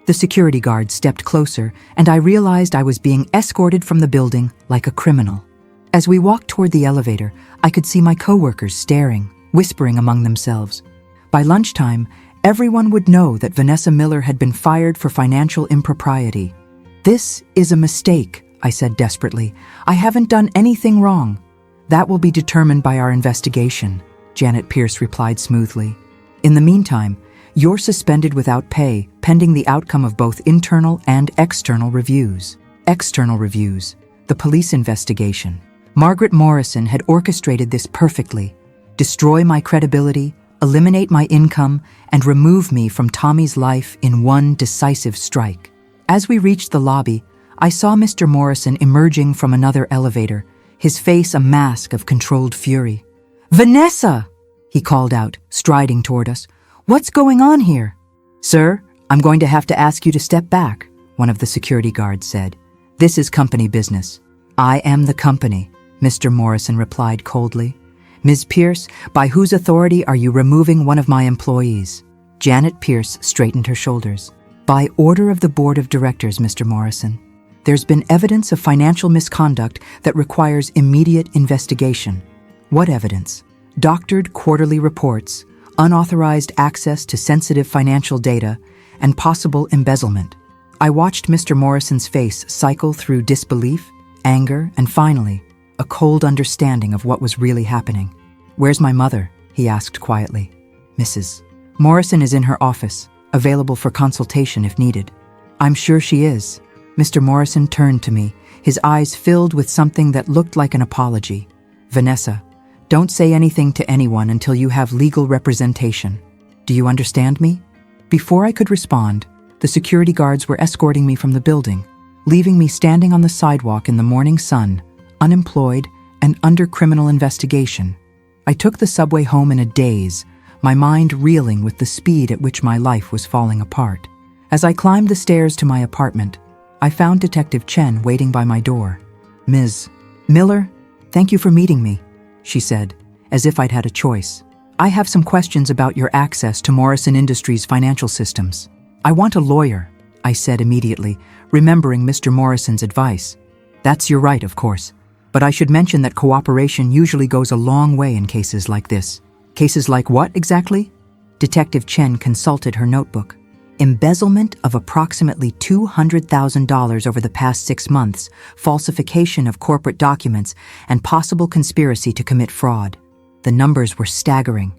The security guard stepped closer, and I realized I was being escorted from the building like a criminal. As we walked toward the elevator, I could see my coworkers staring, whispering among themselves. By lunchtime, everyone would know that Vanessa Miller had been fired for financial impropriety. This is a mistake, I said desperately. I haven't done anything wrong. That will be determined by our investigation, Janet Pierce replied smoothly. In the meantime, you're suspended without pay, pending the outcome of both internal and external reviews. External reviews, the police investigation. Margaret Morrison had orchestrated this perfectly. Destroy my credibility, eliminate my income, and remove me from Tommy's life in one decisive strike. As we reached the lobby, I saw Mr. Morrison emerging from another elevator, his face a mask of controlled fury. Vanessa! He called out, striding toward us. What's going on here? Sir, I'm going to have to ask you to step back, one of the security guards said. This is company business. I am the company, Mr. Morrison replied coldly. Ms. Pierce, by whose authority are you removing one of my employees? Janet Pierce straightened her shoulders. By order of the board of directors, Mr. Morrison. There's been evidence of financial misconduct that requires immediate investigation. What evidence? Doctored quarterly reports, unauthorized access to sensitive financial data, and possible embezzlement. I watched Mr. Morrison's face cycle through disbelief, anger, and finally, a cold understanding of what was really happening. Where's my mother? He asked quietly. Mrs. Morrison is in her office, available for consultation if needed. I'm sure she is. Mr. Morrison turned to me, his eyes filled with something that looked like an apology. Vanessa, don't say anything to anyone until you have legal representation. Do you understand me? Before I could respond, the security guards were escorting me from the building, leaving me standing on the sidewalk in the morning sun, unemployed and under criminal investigation. I took the subway home in a daze, my mind reeling with the speed at which my life was falling apart. As I climbed the stairs to my apartment, I found Detective Chen waiting by my door. Ms. Miller, thank you for meeting me, she said, as if I'd had a choice. I have some questions about your access to Morrison Industries' financial systems. I want a lawyer, I said immediately, remembering Mr. Morrison's advice. That's your right, of course. But I should mention that cooperation usually goes a long way in cases like this. Cases like what, exactly? Detective Chen consulted her notebook. Embezzlement of approximately $200,000 over the past 6 months, falsification of corporate documents, and possible conspiracy to commit fraud. The numbers were staggering.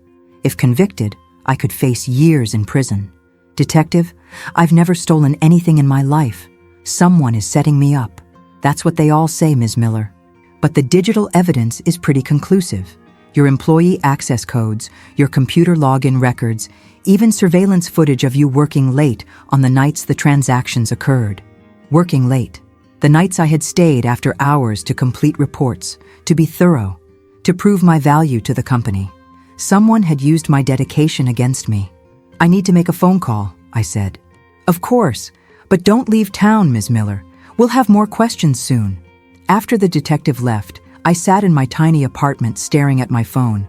If convicted, I could face years in prison. Detective, I've never stolen anything in my life. Someone is setting me up. That's what they all say, Ms. Miller. But the digital evidence is pretty conclusive. Your employee access codes, your computer login records, even surveillance footage of you working late on the nights the transactions occurred. Working late. The nights I had stayed after hours to complete reports, to be thorough, to prove my value to the company. Someone had used my dedication against me. I need to make a phone call, I said. Of course, but don't leave town, Ms. Miller. We'll have more questions soon. After the detective left, I sat in my tiny apartment staring at my phone.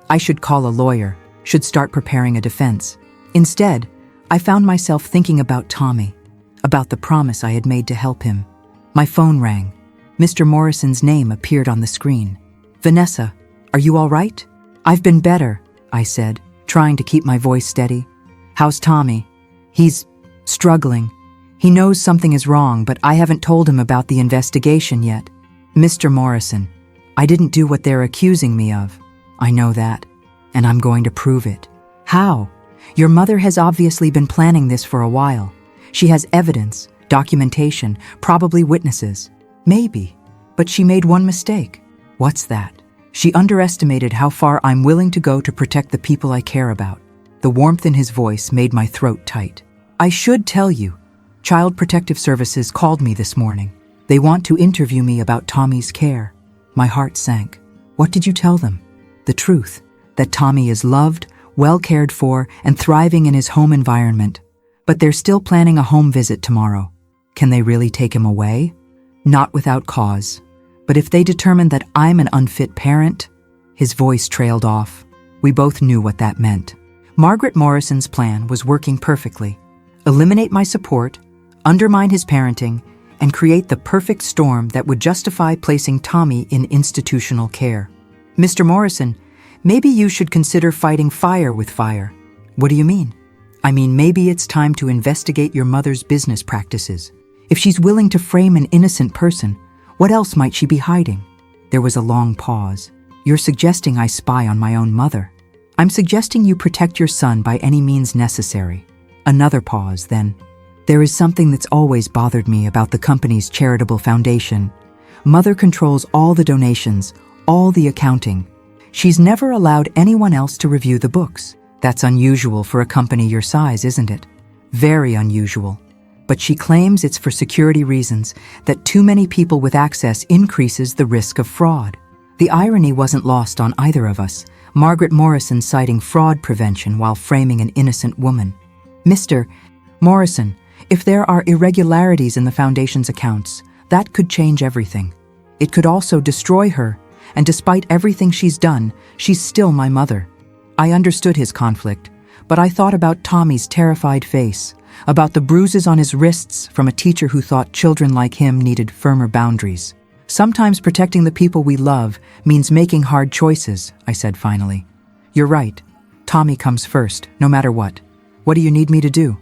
I should call a lawyer, should start preparing a defense. Instead, I found myself thinking about Tommy, about the promise I had made to help him. My phone rang. Mr. Morrison's name appeared on the screen. "Vanessa, are you all right?" "I've been better," I said, trying to keep my voice steady. "How's Tommy?" "He's struggling. He knows something is wrong, but I haven't told him about the investigation yet." "Mr. Morrison, I didn't do what they're accusing me of. I know that, and I'm going to prove it." "How?" "Your mother has obviously been planning this for a while. She has evidence, documentation, probably witnesses." "Maybe, but she made one mistake." "What's that?" "She underestimated how far I'm willing to go to protect the people I care about." The warmth in his voice made my throat tight. "I should tell you, Child Protective Services called me this morning. They want to interview me about Tommy's care." My heart sank. "What did you tell them?" "The truth, that Tommy is loved, well cared for, and thriving in his home environment. But they're still planning a home visit tomorrow." "Can they really take him away?" "Not without cause. But if they determine that I'm an unfit parent..." His voice trailed off. We both knew what that meant. Margaret Morrison's plan was working perfectly. Eliminate my support, undermine his parenting, and create the perfect storm that would justify placing Tommy in institutional care. "Mr. Morrison, maybe you should consider fighting fire with fire." "What do you mean?" "I mean, maybe it's time to investigate your mother's business practices. If she's willing to frame an innocent person, what else might she be hiding?" There was a long pause. "You're suggesting I spy on my own mother." "I'm suggesting you protect your son by any means necessary." Another pause, then. "There is something that's always bothered me about the company's charitable foundation. Mother controls all the donations, all the accounting. She's never allowed anyone else to review the books. That's unusual for a company your size, isn't it?" "Very unusual. But she claims it's for security reasons, that too many people with access increases the risk of fraud." The irony wasn't lost on either of us, Margaret Morrison citing fraud prevention while framing an innocent woman. "Mr. Morrison, if there are irregularities in the foundation's accounts, that could change everything. It could also destroy her, and despite everything she's done, she's still my mother." I understood his conflict, but I thought about Tommy's terrified face, about the bruises on his wrists from a teacher who thought children like him needed firmer boundaries. "Sometimes protecting the people we love means making hard choices," I said finally. "You're right. Tommy comes first, no matter what. What do you need me to do?"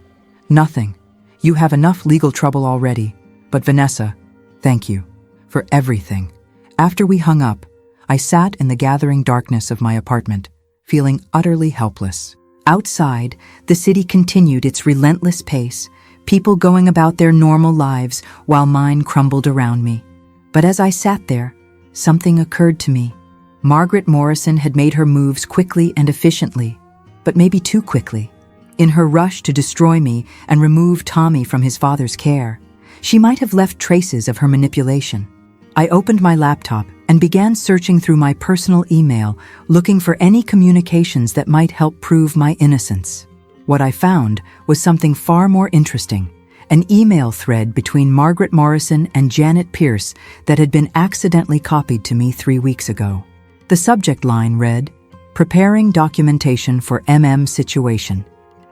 "Nothing. You have enough legal trouble already. But Vanessa, thank you for everything." After we hung up, I sat in the gathering darkness of my apartment, feeling utterly helpless. Outside, the city continued its relentless pace, people going about their normal lives while mine crumbled around me. But as I sat there, something occurred to me. Margaret Morrison had made her moves quickly and efficiently, but maybe too quickly. In her rush to destroy me and remove Tommy from his father's care, she might have left traces of her manipulation. I opened my laptop and began searching through my personal email, looking for any communications that might help prove my innocence. What I found was something far more interesting, an email thread between Margaret Morrison and Janet Pierce that had been accidentally copied to me 3 weeks ago. The subject line read, "Preparing documentation for MM situation."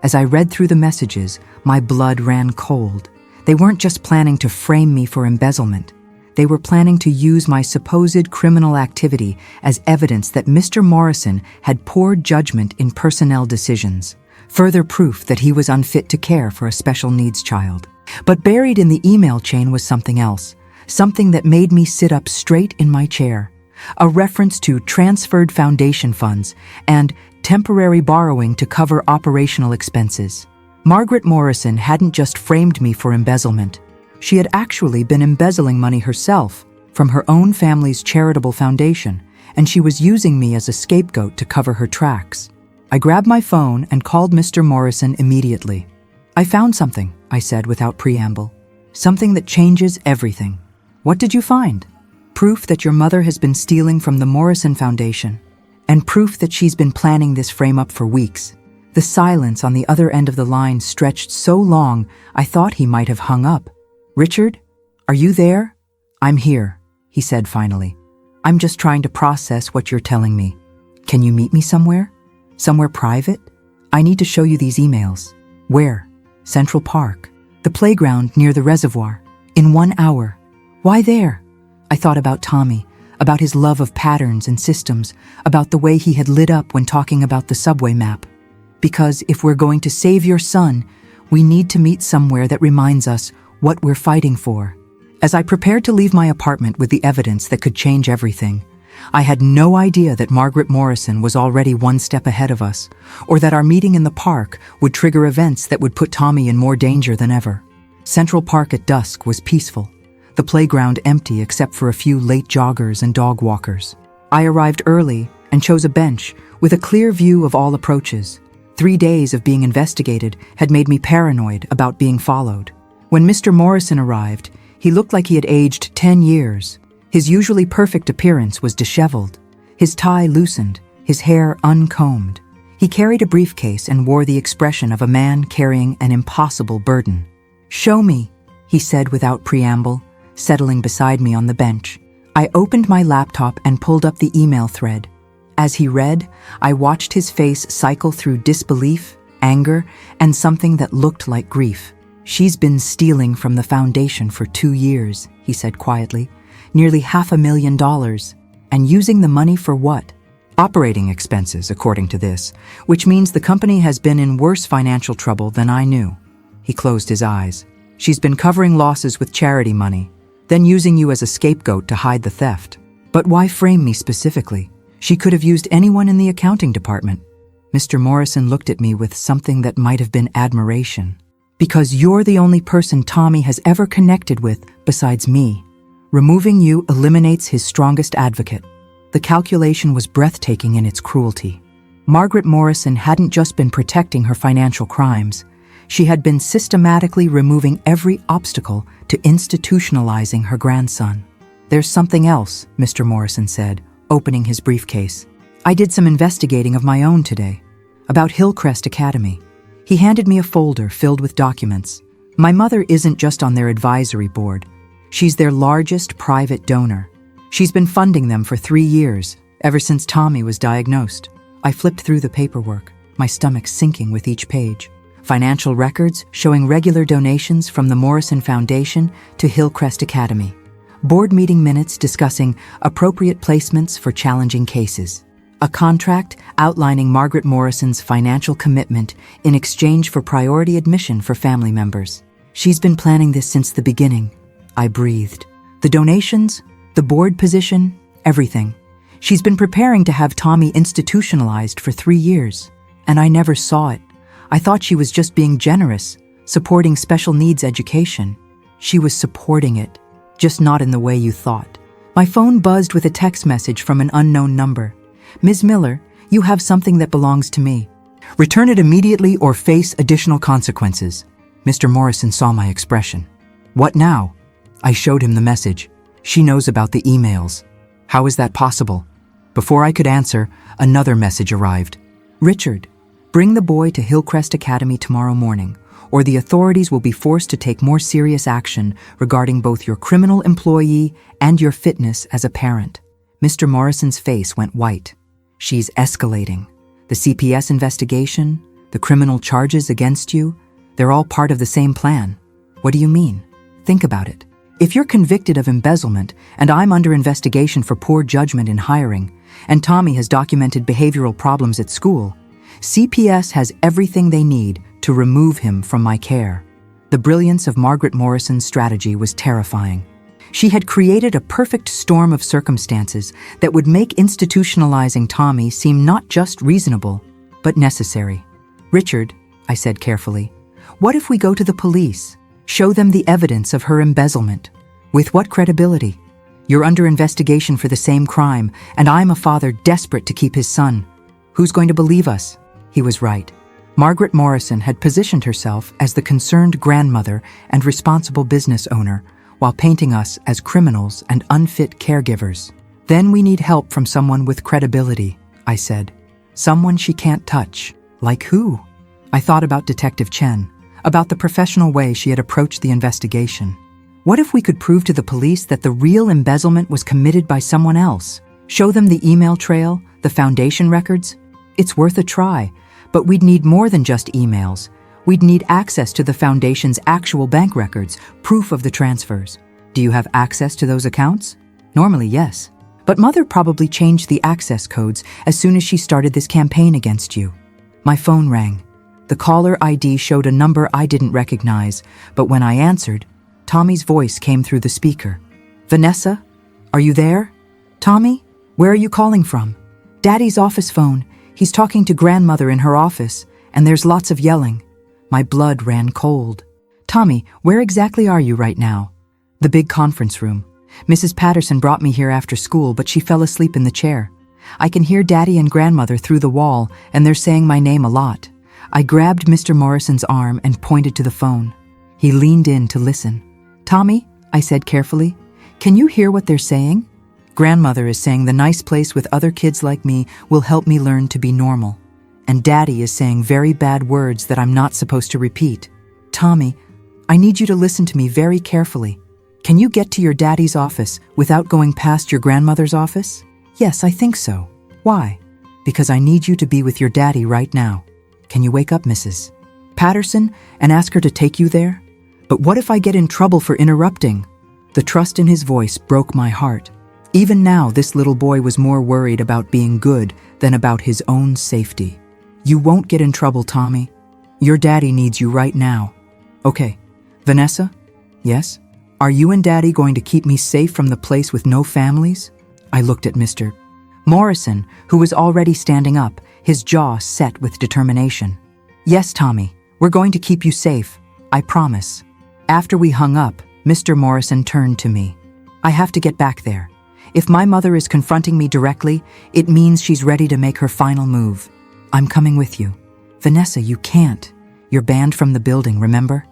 As I read through the messages, my blood ran cold. They weren't just planning to frame me for embezzlement. They were planning to use my supposed criminal activity as evidence that Mr. Morrison had poor judgment in personnel decisions, further proof that he was unfit to care for a special needs child. But buried in the email chain was something else, something that made me sit up straight in my chair. A reference to transferred foundation funds and temporary borrowing to cover operational expenses. Margaret Morrison hadn't just framed me for embezzlement. She had actually been embezzling money herself from her own family's charitable foundation, and she was using me as a scapegoat to cover her tracks. I grabbed my phone and called Mr. Morrison immediately. "I found something," I said without preamble. "Something that changes everything." "What did you find?" "Proof that your mother has been stealing from the Morrison Foundation, and proof that she's been planning this frame-up for weeks." The silence on the other end of the line stretched so long I thought he might have hung up. "Richard, are you there?" "I'm here," he said finally. "I'm just trying to process what you're telling me. Can you meet me somewhere? Somewhere private? I need to show you these emails." "Where?" "Central Park. The playground near the reservoir. In 1 hour." "Why there?" I thought about Tommy, about his love of patterns and systems, about the way he had lit up when talking about the subway map. Because if we're going to save your son, we need to meet somewhere that reminds us what we're fighting for. As I prepared to leave my apartment with the evidence that could change everything, I had no idea that Margaret Morrison was already one step ahead of us, or that our meeting in the park would trigger events that would put Tommy in more danger than ever. Central Park at dusk was peaceful, the playground empty except for a few late joggers and dog walkers. I arrived early and chose a bench with a clear view of all approaches. 3 days of being investigated had made me paranoid about being followed. When Mr. Morrison arrived, he looked like he had aged 10 years. His usually perfect appearance was disheveled, his tie loosened, his hair uncombed. He carried a briefcase and wore the expression of a man carrying an impossible burden. "Show me," he said without preamble, settling beside me on the bench. I opened my laptop and pulled up the email thread. As he read, I watched his face cycle through disbelief, anger, and something that looked like grief. "She's been stealing from the foundation for 2 years," he said quietly. "Nearly $500,000. And using the money for what? Operating expenses, according to this, which means the company has been in worse financial trouble than I knew." He closed his eyes. "She's been covering losses with charity money, then using you as a scapegoat to hide the theft. But why frame me specifically? She could have used anyone in the accounting department." Mr. Morrison looked at me with something that might have been admiration. "Because you're the only person Tommy has ever connected with besides me. Removing you eliminates his strongest advocate." The calculation was breathtaking in its cruelty. Margaret Morrison hadn't just been protecting her financial crimes. She had been systematically removing every obstacle to institutionalizing her grandson. "There's something else," Mr. Morrison said, opening his briefcase. "I did some investigating of my own today, about Hillcrest Academy." He handed me a folder filled with documents. "My mother isn't just on their advisory board. She's their largest private donor. She's been funding them for 3 years, ever since Tommy was diagnosed." I flipped through the paperwork, my stomach sinking with each page. Financial records showing regular donations from the Morrison Foundation to Hillcrest Academy. Board meeting minutes discussing appropriate placements for challenging cases. A contract outlining Margaret Morrison's financial commitment in exchange for priority admission for family members. "She's been planning this since the beginning," I breathed. "The donations, the board position, everything. She's been preparing to have Tommy institutionalized for 3 years, and I never saw it. I thought she was just being generous, supporting special needs education. She was supporting it, just not in the way you thought." My phone buzzed with a text message from an unknown number. "Ms. Miller, you have something that belongs to me. Return it immediately or face additional consequences." Mr. Morrison saw my expression. "What now?" I showed him the message. "She knows about the emails." "How is that possible?" Before I could answer, another message arrived. "Richard, bring the boy to Hillcrest Academy tomorrow morning, or the authorities will be forced to take more serious action regarding both your criminal employee and your fitness as a parent." Mr. Morrison's face went white. "She's escalating. The CPS investigation, the criminal charges against you, they're all part of the same plan." "What do you mean?" "Think about it. If you're convicted of embezzlement and I'm under investigation for poor judgment in hiring, and Tommy has documented behavioral problems at school, CPS has everything they need to remove him from my care." The brilliance of Margaret Morrison's strategy was terrifying. She had created a perfect storm of circumstances that would make institutionalizing Tommy seem not just reasonable, but necessary. "Richard," I said carefully, "what if we go to the police? Show them the evidence of her embezzlement. With what credibility? You're under investigation for the same crime, and I'm a father desperate to keep his son. Who's going to believe us?" He was right. Margaret Morrison had positioned herself as the concerned grandmother and responsible business owner, while painting us as criminals and unfit caregivers. "Then we need help from someone with credibility," I said. "Someone she can't touch." "Like who?" I thought about Detective Chen, about the professional way she had approached the investigation. What if we could prove to the police that the real embezzlement was committed by someone else? Show them the email trail, the foundation records? It's worth a try, but we'd need more than just emails. We'd need access to the foundation's actual bank records, proof of the transfers. "Do you have access to those accounts?" Normally, yes. But Mother probably changed the access codes as soon as she started this campaign against you. My phone rang. The caller ID showed a number I didn't recognize, but when I answered, Tommy's voice came through the speaker. Vanessa? Are you there? Tommy? Where are you calling from? Daddy's office phone. He's talking to grandmother in her office, and there's lots of yelling. My blood ran cold. Tommy, where exactly are you right now? The big conference room. Mrs. Patterson brought me here after school, but she fell asleep in the chair. I can hear Daddy and grandmother through the wall, and they're saying my name a lot. I grabbed Mr. Morrison's arm and pointed to the phone. He leaned in to listen. Tommy, I said carefully, can you hear what they're saying? Grandmother is saying the nice place with other kids like me will help me learn to be normal. And Daddy is saying very bad words that I'm not supposed to repeat. Tommy, I need you to listen to me very carefully. Can you get to your daddy's office without going past your grandmother's office? Yes, I think so. Why? Because I need you to be with your daddy right now. Can you wake up Mrs. Patterson and ask her to take you there? But what if I get in trouble for interrupting? The trust in his voice broke my heart. Even now, this little boy was more worried about being good than about his own safety. You won't get in trouble, Tommy. Your daddy needs you right now. Okay, Vanessa? Yes? Are you and Daddy going to keep me safe from the place with no families? I looked at Mr. Morrison, who was already standing up, his jaw set with determination. Yes, Tommy, we're going to keep you safe. I promise. After we hung up, Mr. Morrison turned to me. I have to get back there. If my mother is confronting me directly, it means she's ready to make her final move. I'm coming with you. Vanessa, you can't. You're banned from the building, remember?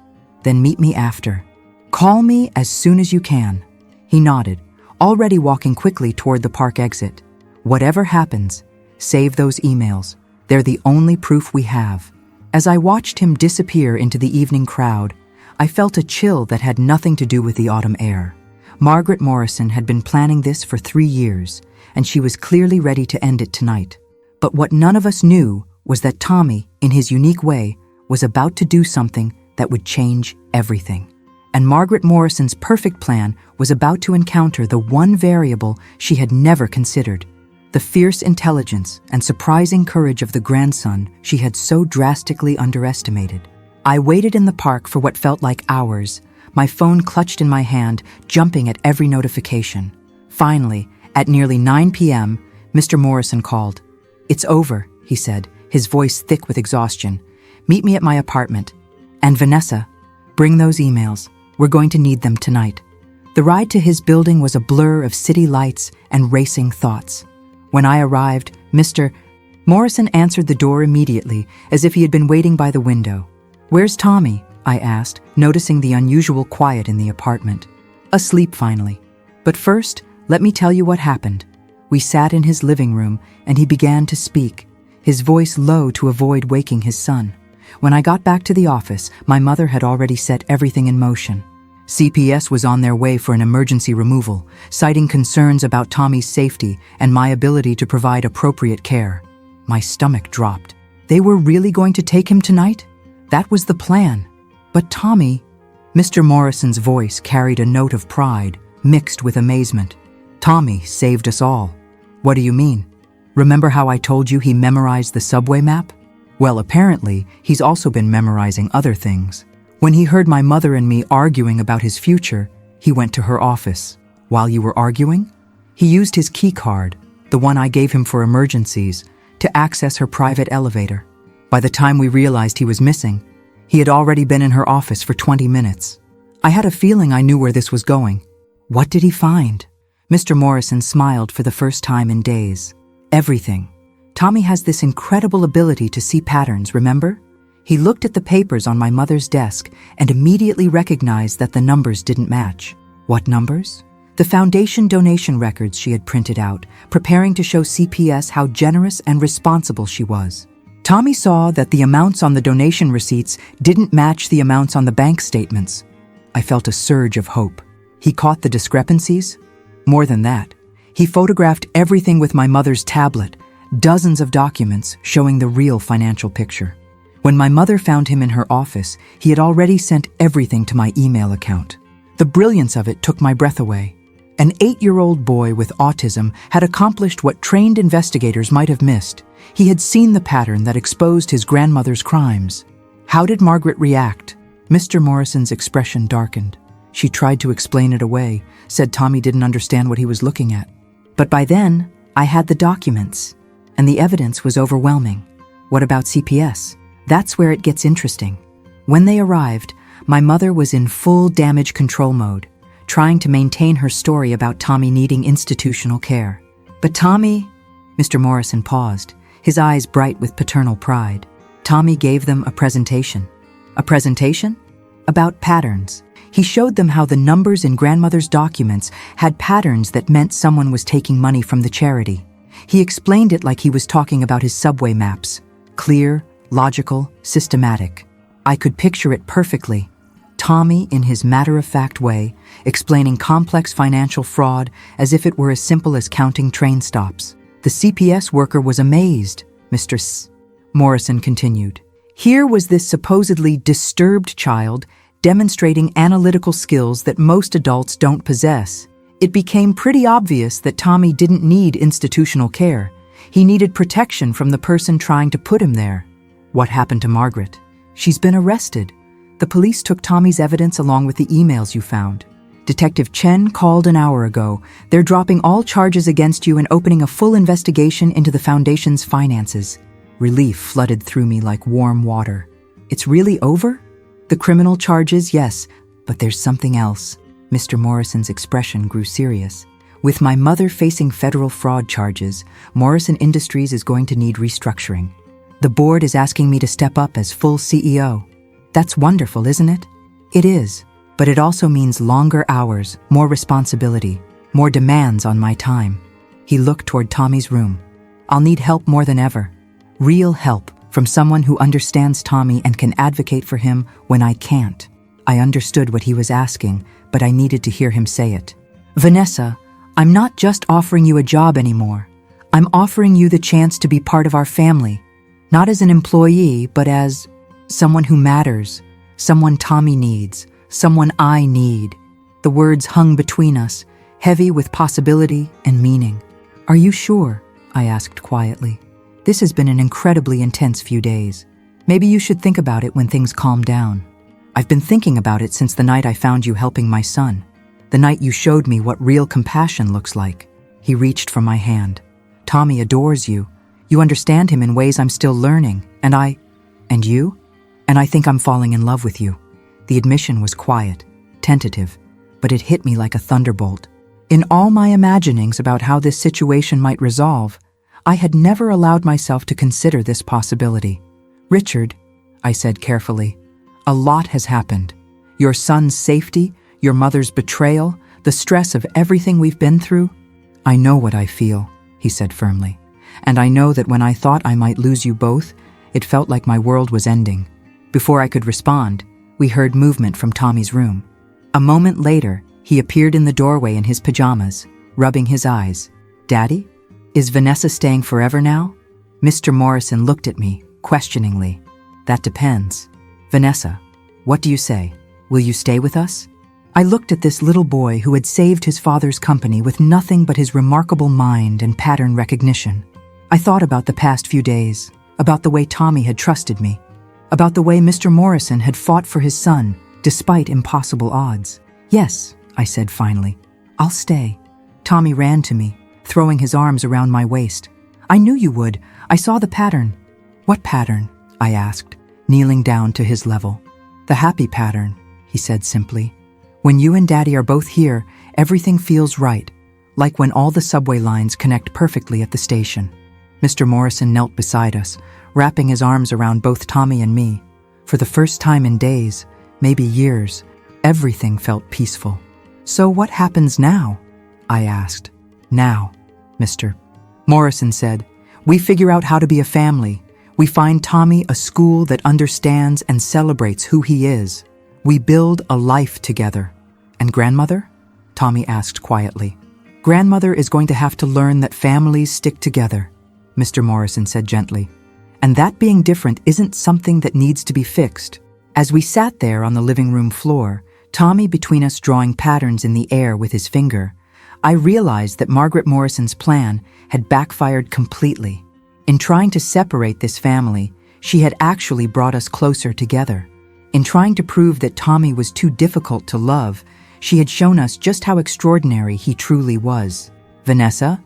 Then meet me after. Call me as soon as you can. He nodded, already walking quickly toward the park exit. Whatever happens, save those emails. They're the only proof we have. As I watched him disappear into the evening crowd, I felt a chill that had nothing to do with the autumn air. Margaret Morrison had been planning this for 3 years, and she was clearly ready to end it tonight. But what none of us knew was that Tommy, in his unique way, was about to do something that would change everything. And Margaret Morrison's perfect plan was about to encounter the one variable she had never considered, the fierce intelligence and surprising courage of the grandson she had so drastically underestimated. I waited in the park for what felt like hours, my phone clutched in my hand, jumping at every notification. Finally, at nearly 9 p.m., Mr. Morrison called. It's over, he said, his voice thick with exhaustion. Meet me at my apartment. And Vanessa, bring those emails. We're going to need them tonight. The ride to his building was a blur of city lights and racing thoughts. When I arrived, Mr. Morrison answered the door immediately, as if he had been waiting by the window. Where's Tommy? I asked, noticing the unusual quiet in the apartment. Asleep finally. But first, let me tell you what happened. We sat in his living room, and he began to speak, his voice low to avoid waking his son. When I got back to the office, my mother had already set everything in motion. CPS was on their way for an emergency removal, citing concerns about Tommy's safety and my ability to provide appropriate care. My stomach dropped. They were really going to take him tonight? That was the plan. But Tommy, Mr. Morrison's voice carried a note of pride, mixed with amazement. Tommy saved us all. What do you mean? Remember how I told you he memorized the subway map? Well, apparently, he's also been memorizing other things. When he heard my mother and me arguing about his future, he went to her office. While you were arguing? He used his key card, the one I gave him for emergencies, to access her private elevator. By the time we realized he was missing, he had already been in her office for 20 minutes. I had a feeling I knew where this was going. What did he find? Mr. Morrison smiled for the first time in days. Everything. Tommy has this incredible ability to see patterns, remember? He looked at the papers on my mother's desk and immediately recognized that the numbers didn't match. What numbers? The foundation donation records she had printed out, preparing to show CPS how generous and responsible she was. Tommy saw that the amounts on the donation receipts didn't match the amounts on the bank statements. I felt a surge of hope. He caught the discrepancies. More than that, he photographed everything with my mother's tablet, dozens of documents showing the real financial picture. When my mother found him in her office, he had already sent everything to my email account. The brilliance of it took my breath away. An 8-year-old boy with autism had accomplished what trained investigators might have missed. He had seen the pattern that exposed his grandmother's crimes. How did Margaret react? Mr. Morrison's expression darkened. She tried to explain it away, said Tommy didn't understand what he was looking at. But by then, I had the documents, and the evidence was overwhelming. What about CPS? That's where it gets interesting. When they arrived, my mother was in full damage control mode, trying to maintain her story about Tommy needing institutional care. But Tommy... Mr. Morrison paused, his eyes bright with paternal pride. Tommy gave them a presentation. A presentation? About patterns. He showed them how the numbers in grandmother's documents had patterns that meant someone was taking money from the charity. He explained it like he was talking about his subway maps. Clear, logical, systematic. I could picture it perfectly. Tommy, in his matter-of-fact way, explaining complex financial fraud as if it were as simple as counting train stops. The CPS worker was amazed. Mr. Morrison continued. Here was this supposedly disturbed child demonstrating analytical skills that most adults don't possess. It became pretty obvious that Tommy didn't need institutional care. He needed protection from the person trying to put him there. What happened to Margaret? She's been arrested. The police took Tommy's evidence along with the emails you found. Detective Chen called an hour ago. They're dropping all charges against you and opening a full investigation into the foundation's finances. Relief flooded through me like warm water. It's really over? The criminal charges, yes, but there's something else. Mr. Morrison's expression grew serious. With my mother facing federal fraud charges, Morrison Industries is going to need restructuring. The board is asking me to step up as full CEO. That's wonderful, isn't it? It is, but it also means longer hours, more responsibility, more demands on my time. He looked toward Tommy's room. I'll need help more than ever. Real help from someone who understands Tommy and can advocate for him when I can't. I understood what he was asking, but I needed to hear him say it. Vanessa, I'm not just offering you a job anymore. I'm offering you the chance to be part of our family, not as an employee, but as someone who matters, someone Tommy needs, someone I need. The words hung between us, heavy with possibility and meaning. Are you sure? I asked quietly. This has been an incredibly intense few days. Maybe you should think about it when things calm down. I've been thinking about it since the night I found you helping my son. The night you showed me what real compassion looks like. He reached for my hand. Tommy adores you. You understand him in ways I'm still learning. And you? And I think I'm falling in love with you. The admission was quiet, tentative, but it hit me like a thunderbolt. In all my imaginings about how this situation might resolve, I had never allowed myself to consider this possibility. Richard, I said carefully, a lot has happened. Your son's safety, your mother's betrayal, the stress of everything we've been through. I know what I feel, he said firmly. And I know that when I thought I might lose you both, it felt like my world was ending. Before I could respond, we heard movement from Tommy's room. A moment later, he appeared in the doorway in his pajamas, rubbing his eyes. Daddy? Is Vanessa staying forever now? Mr. Morrison looked at me, questioningly. That depends. Vanessa, what do you say? Will you stay with us? I looked at this little boy who had saved his father's company with nothing but his remarkable mind and pattern recognition. I thought about the past few days, about the way Tommy had trusted me, about the way Mr. Morrison had fought for his son, despite impossible odds. Yes, I said finally. I'll stay. Tommy ran to me, throwing his arms around my waist. I knew you would. I saw the pattern. What pattern? I asked, kneeling down to his level. The happy pattern, he said simply. When you and Daddy are both here, everything feels right, like when all the subway lines connect perfectly at the station. Mr. Morrison knelt beside us, wrapping his arms around both Tommy and me. For the first time in days, maybe years, everything felt peaceful. So what happens now? I asked. Now, Mr. Morrison said, we figure out how to be a family. We find Tommy a school that understands and celebrates who he is. We build a life together. And grandmother? Tommy asked quietly. Grandmother is going to have to learn that families stick together, Mr. Morrison said gently. And that being different isn't something that needs to be fixed. As we sat there on the living room floor, Tommy between us drawing patterns in the air with his finger, I realized that Margaret Morrison's plan had backfired completely. In trying to separate this family, she had actually brought us closer together. In trying to prove that Tommy was too difficult to love, she had shown us just how extraordinary he truly was. "Vanessa?"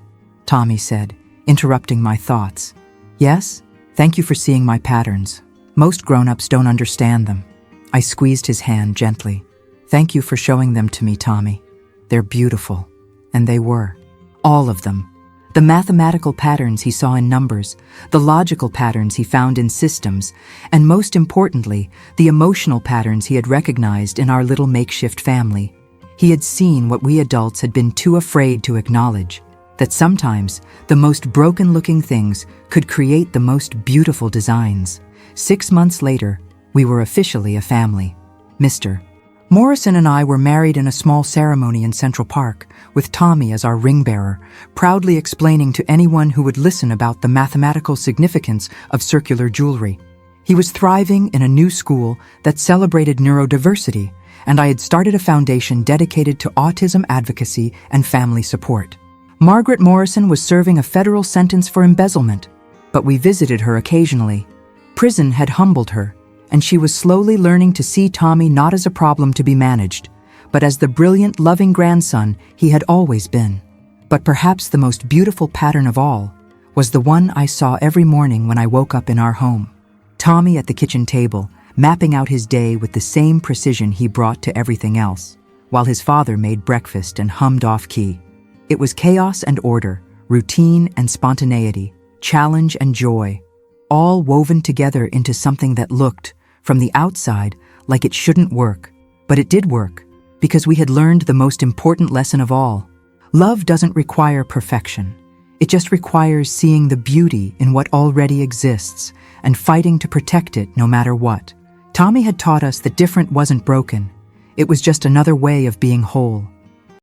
Tommy said, interrupting my thoughts. "Yes? Thank you for seeing my patterns. Most grown-ups don't understand them." I squeezed his hand gently. "Thank you for showing them to me, Tommy. They're beautiful." And they were. All of them. The mathematical patterns he saw in numbers, the logical patterns he found in systems, and most importantly, the emotional patterns he had recognized in our little makeshift family. He had seen what we adults had been too afraid to acknowledge, that sometimes the most broken-looking things could create the most beautiful designs. 6 months later, we were officially a family. Mr. Morrison and I were married in a small ceremony in Central Park, with Tommy as our ring-bearer, proudly explaining to anyone who would listen about the mathematical significance of circular jewelry. He was thriving in a new school that celebrated neurodiversity, and I had started a foundation dedicated to autism advocacy and family support. Margaret Morrison was serving a federal sentence for embezzlement, but we visited her occasionally. Prison had humbled her, and she was slowly learning to see Tommy not as a problem to be managed, but as the brilliant, loving grandson he had always been. But perhaps the most beautiful pattern of all was the one I saw every morning when I woke up in our home. Tommy at the kitchen table, mapping out his day with the same precision he brought to everything else, while his father made breakfast and hummed off-key. It was chaos and order, routine and spontaneity, challenge and joy, all woven together into something that looked, from the outside, like it shouldn't work. But it did work, because we had learned the most important lesson of all. Love doesn't require perfection. It just requires seeing the beauty in what already exists and fighting to protect it no matter what. Tommy had taught us that different wasn't broken. It was just another way of being whole.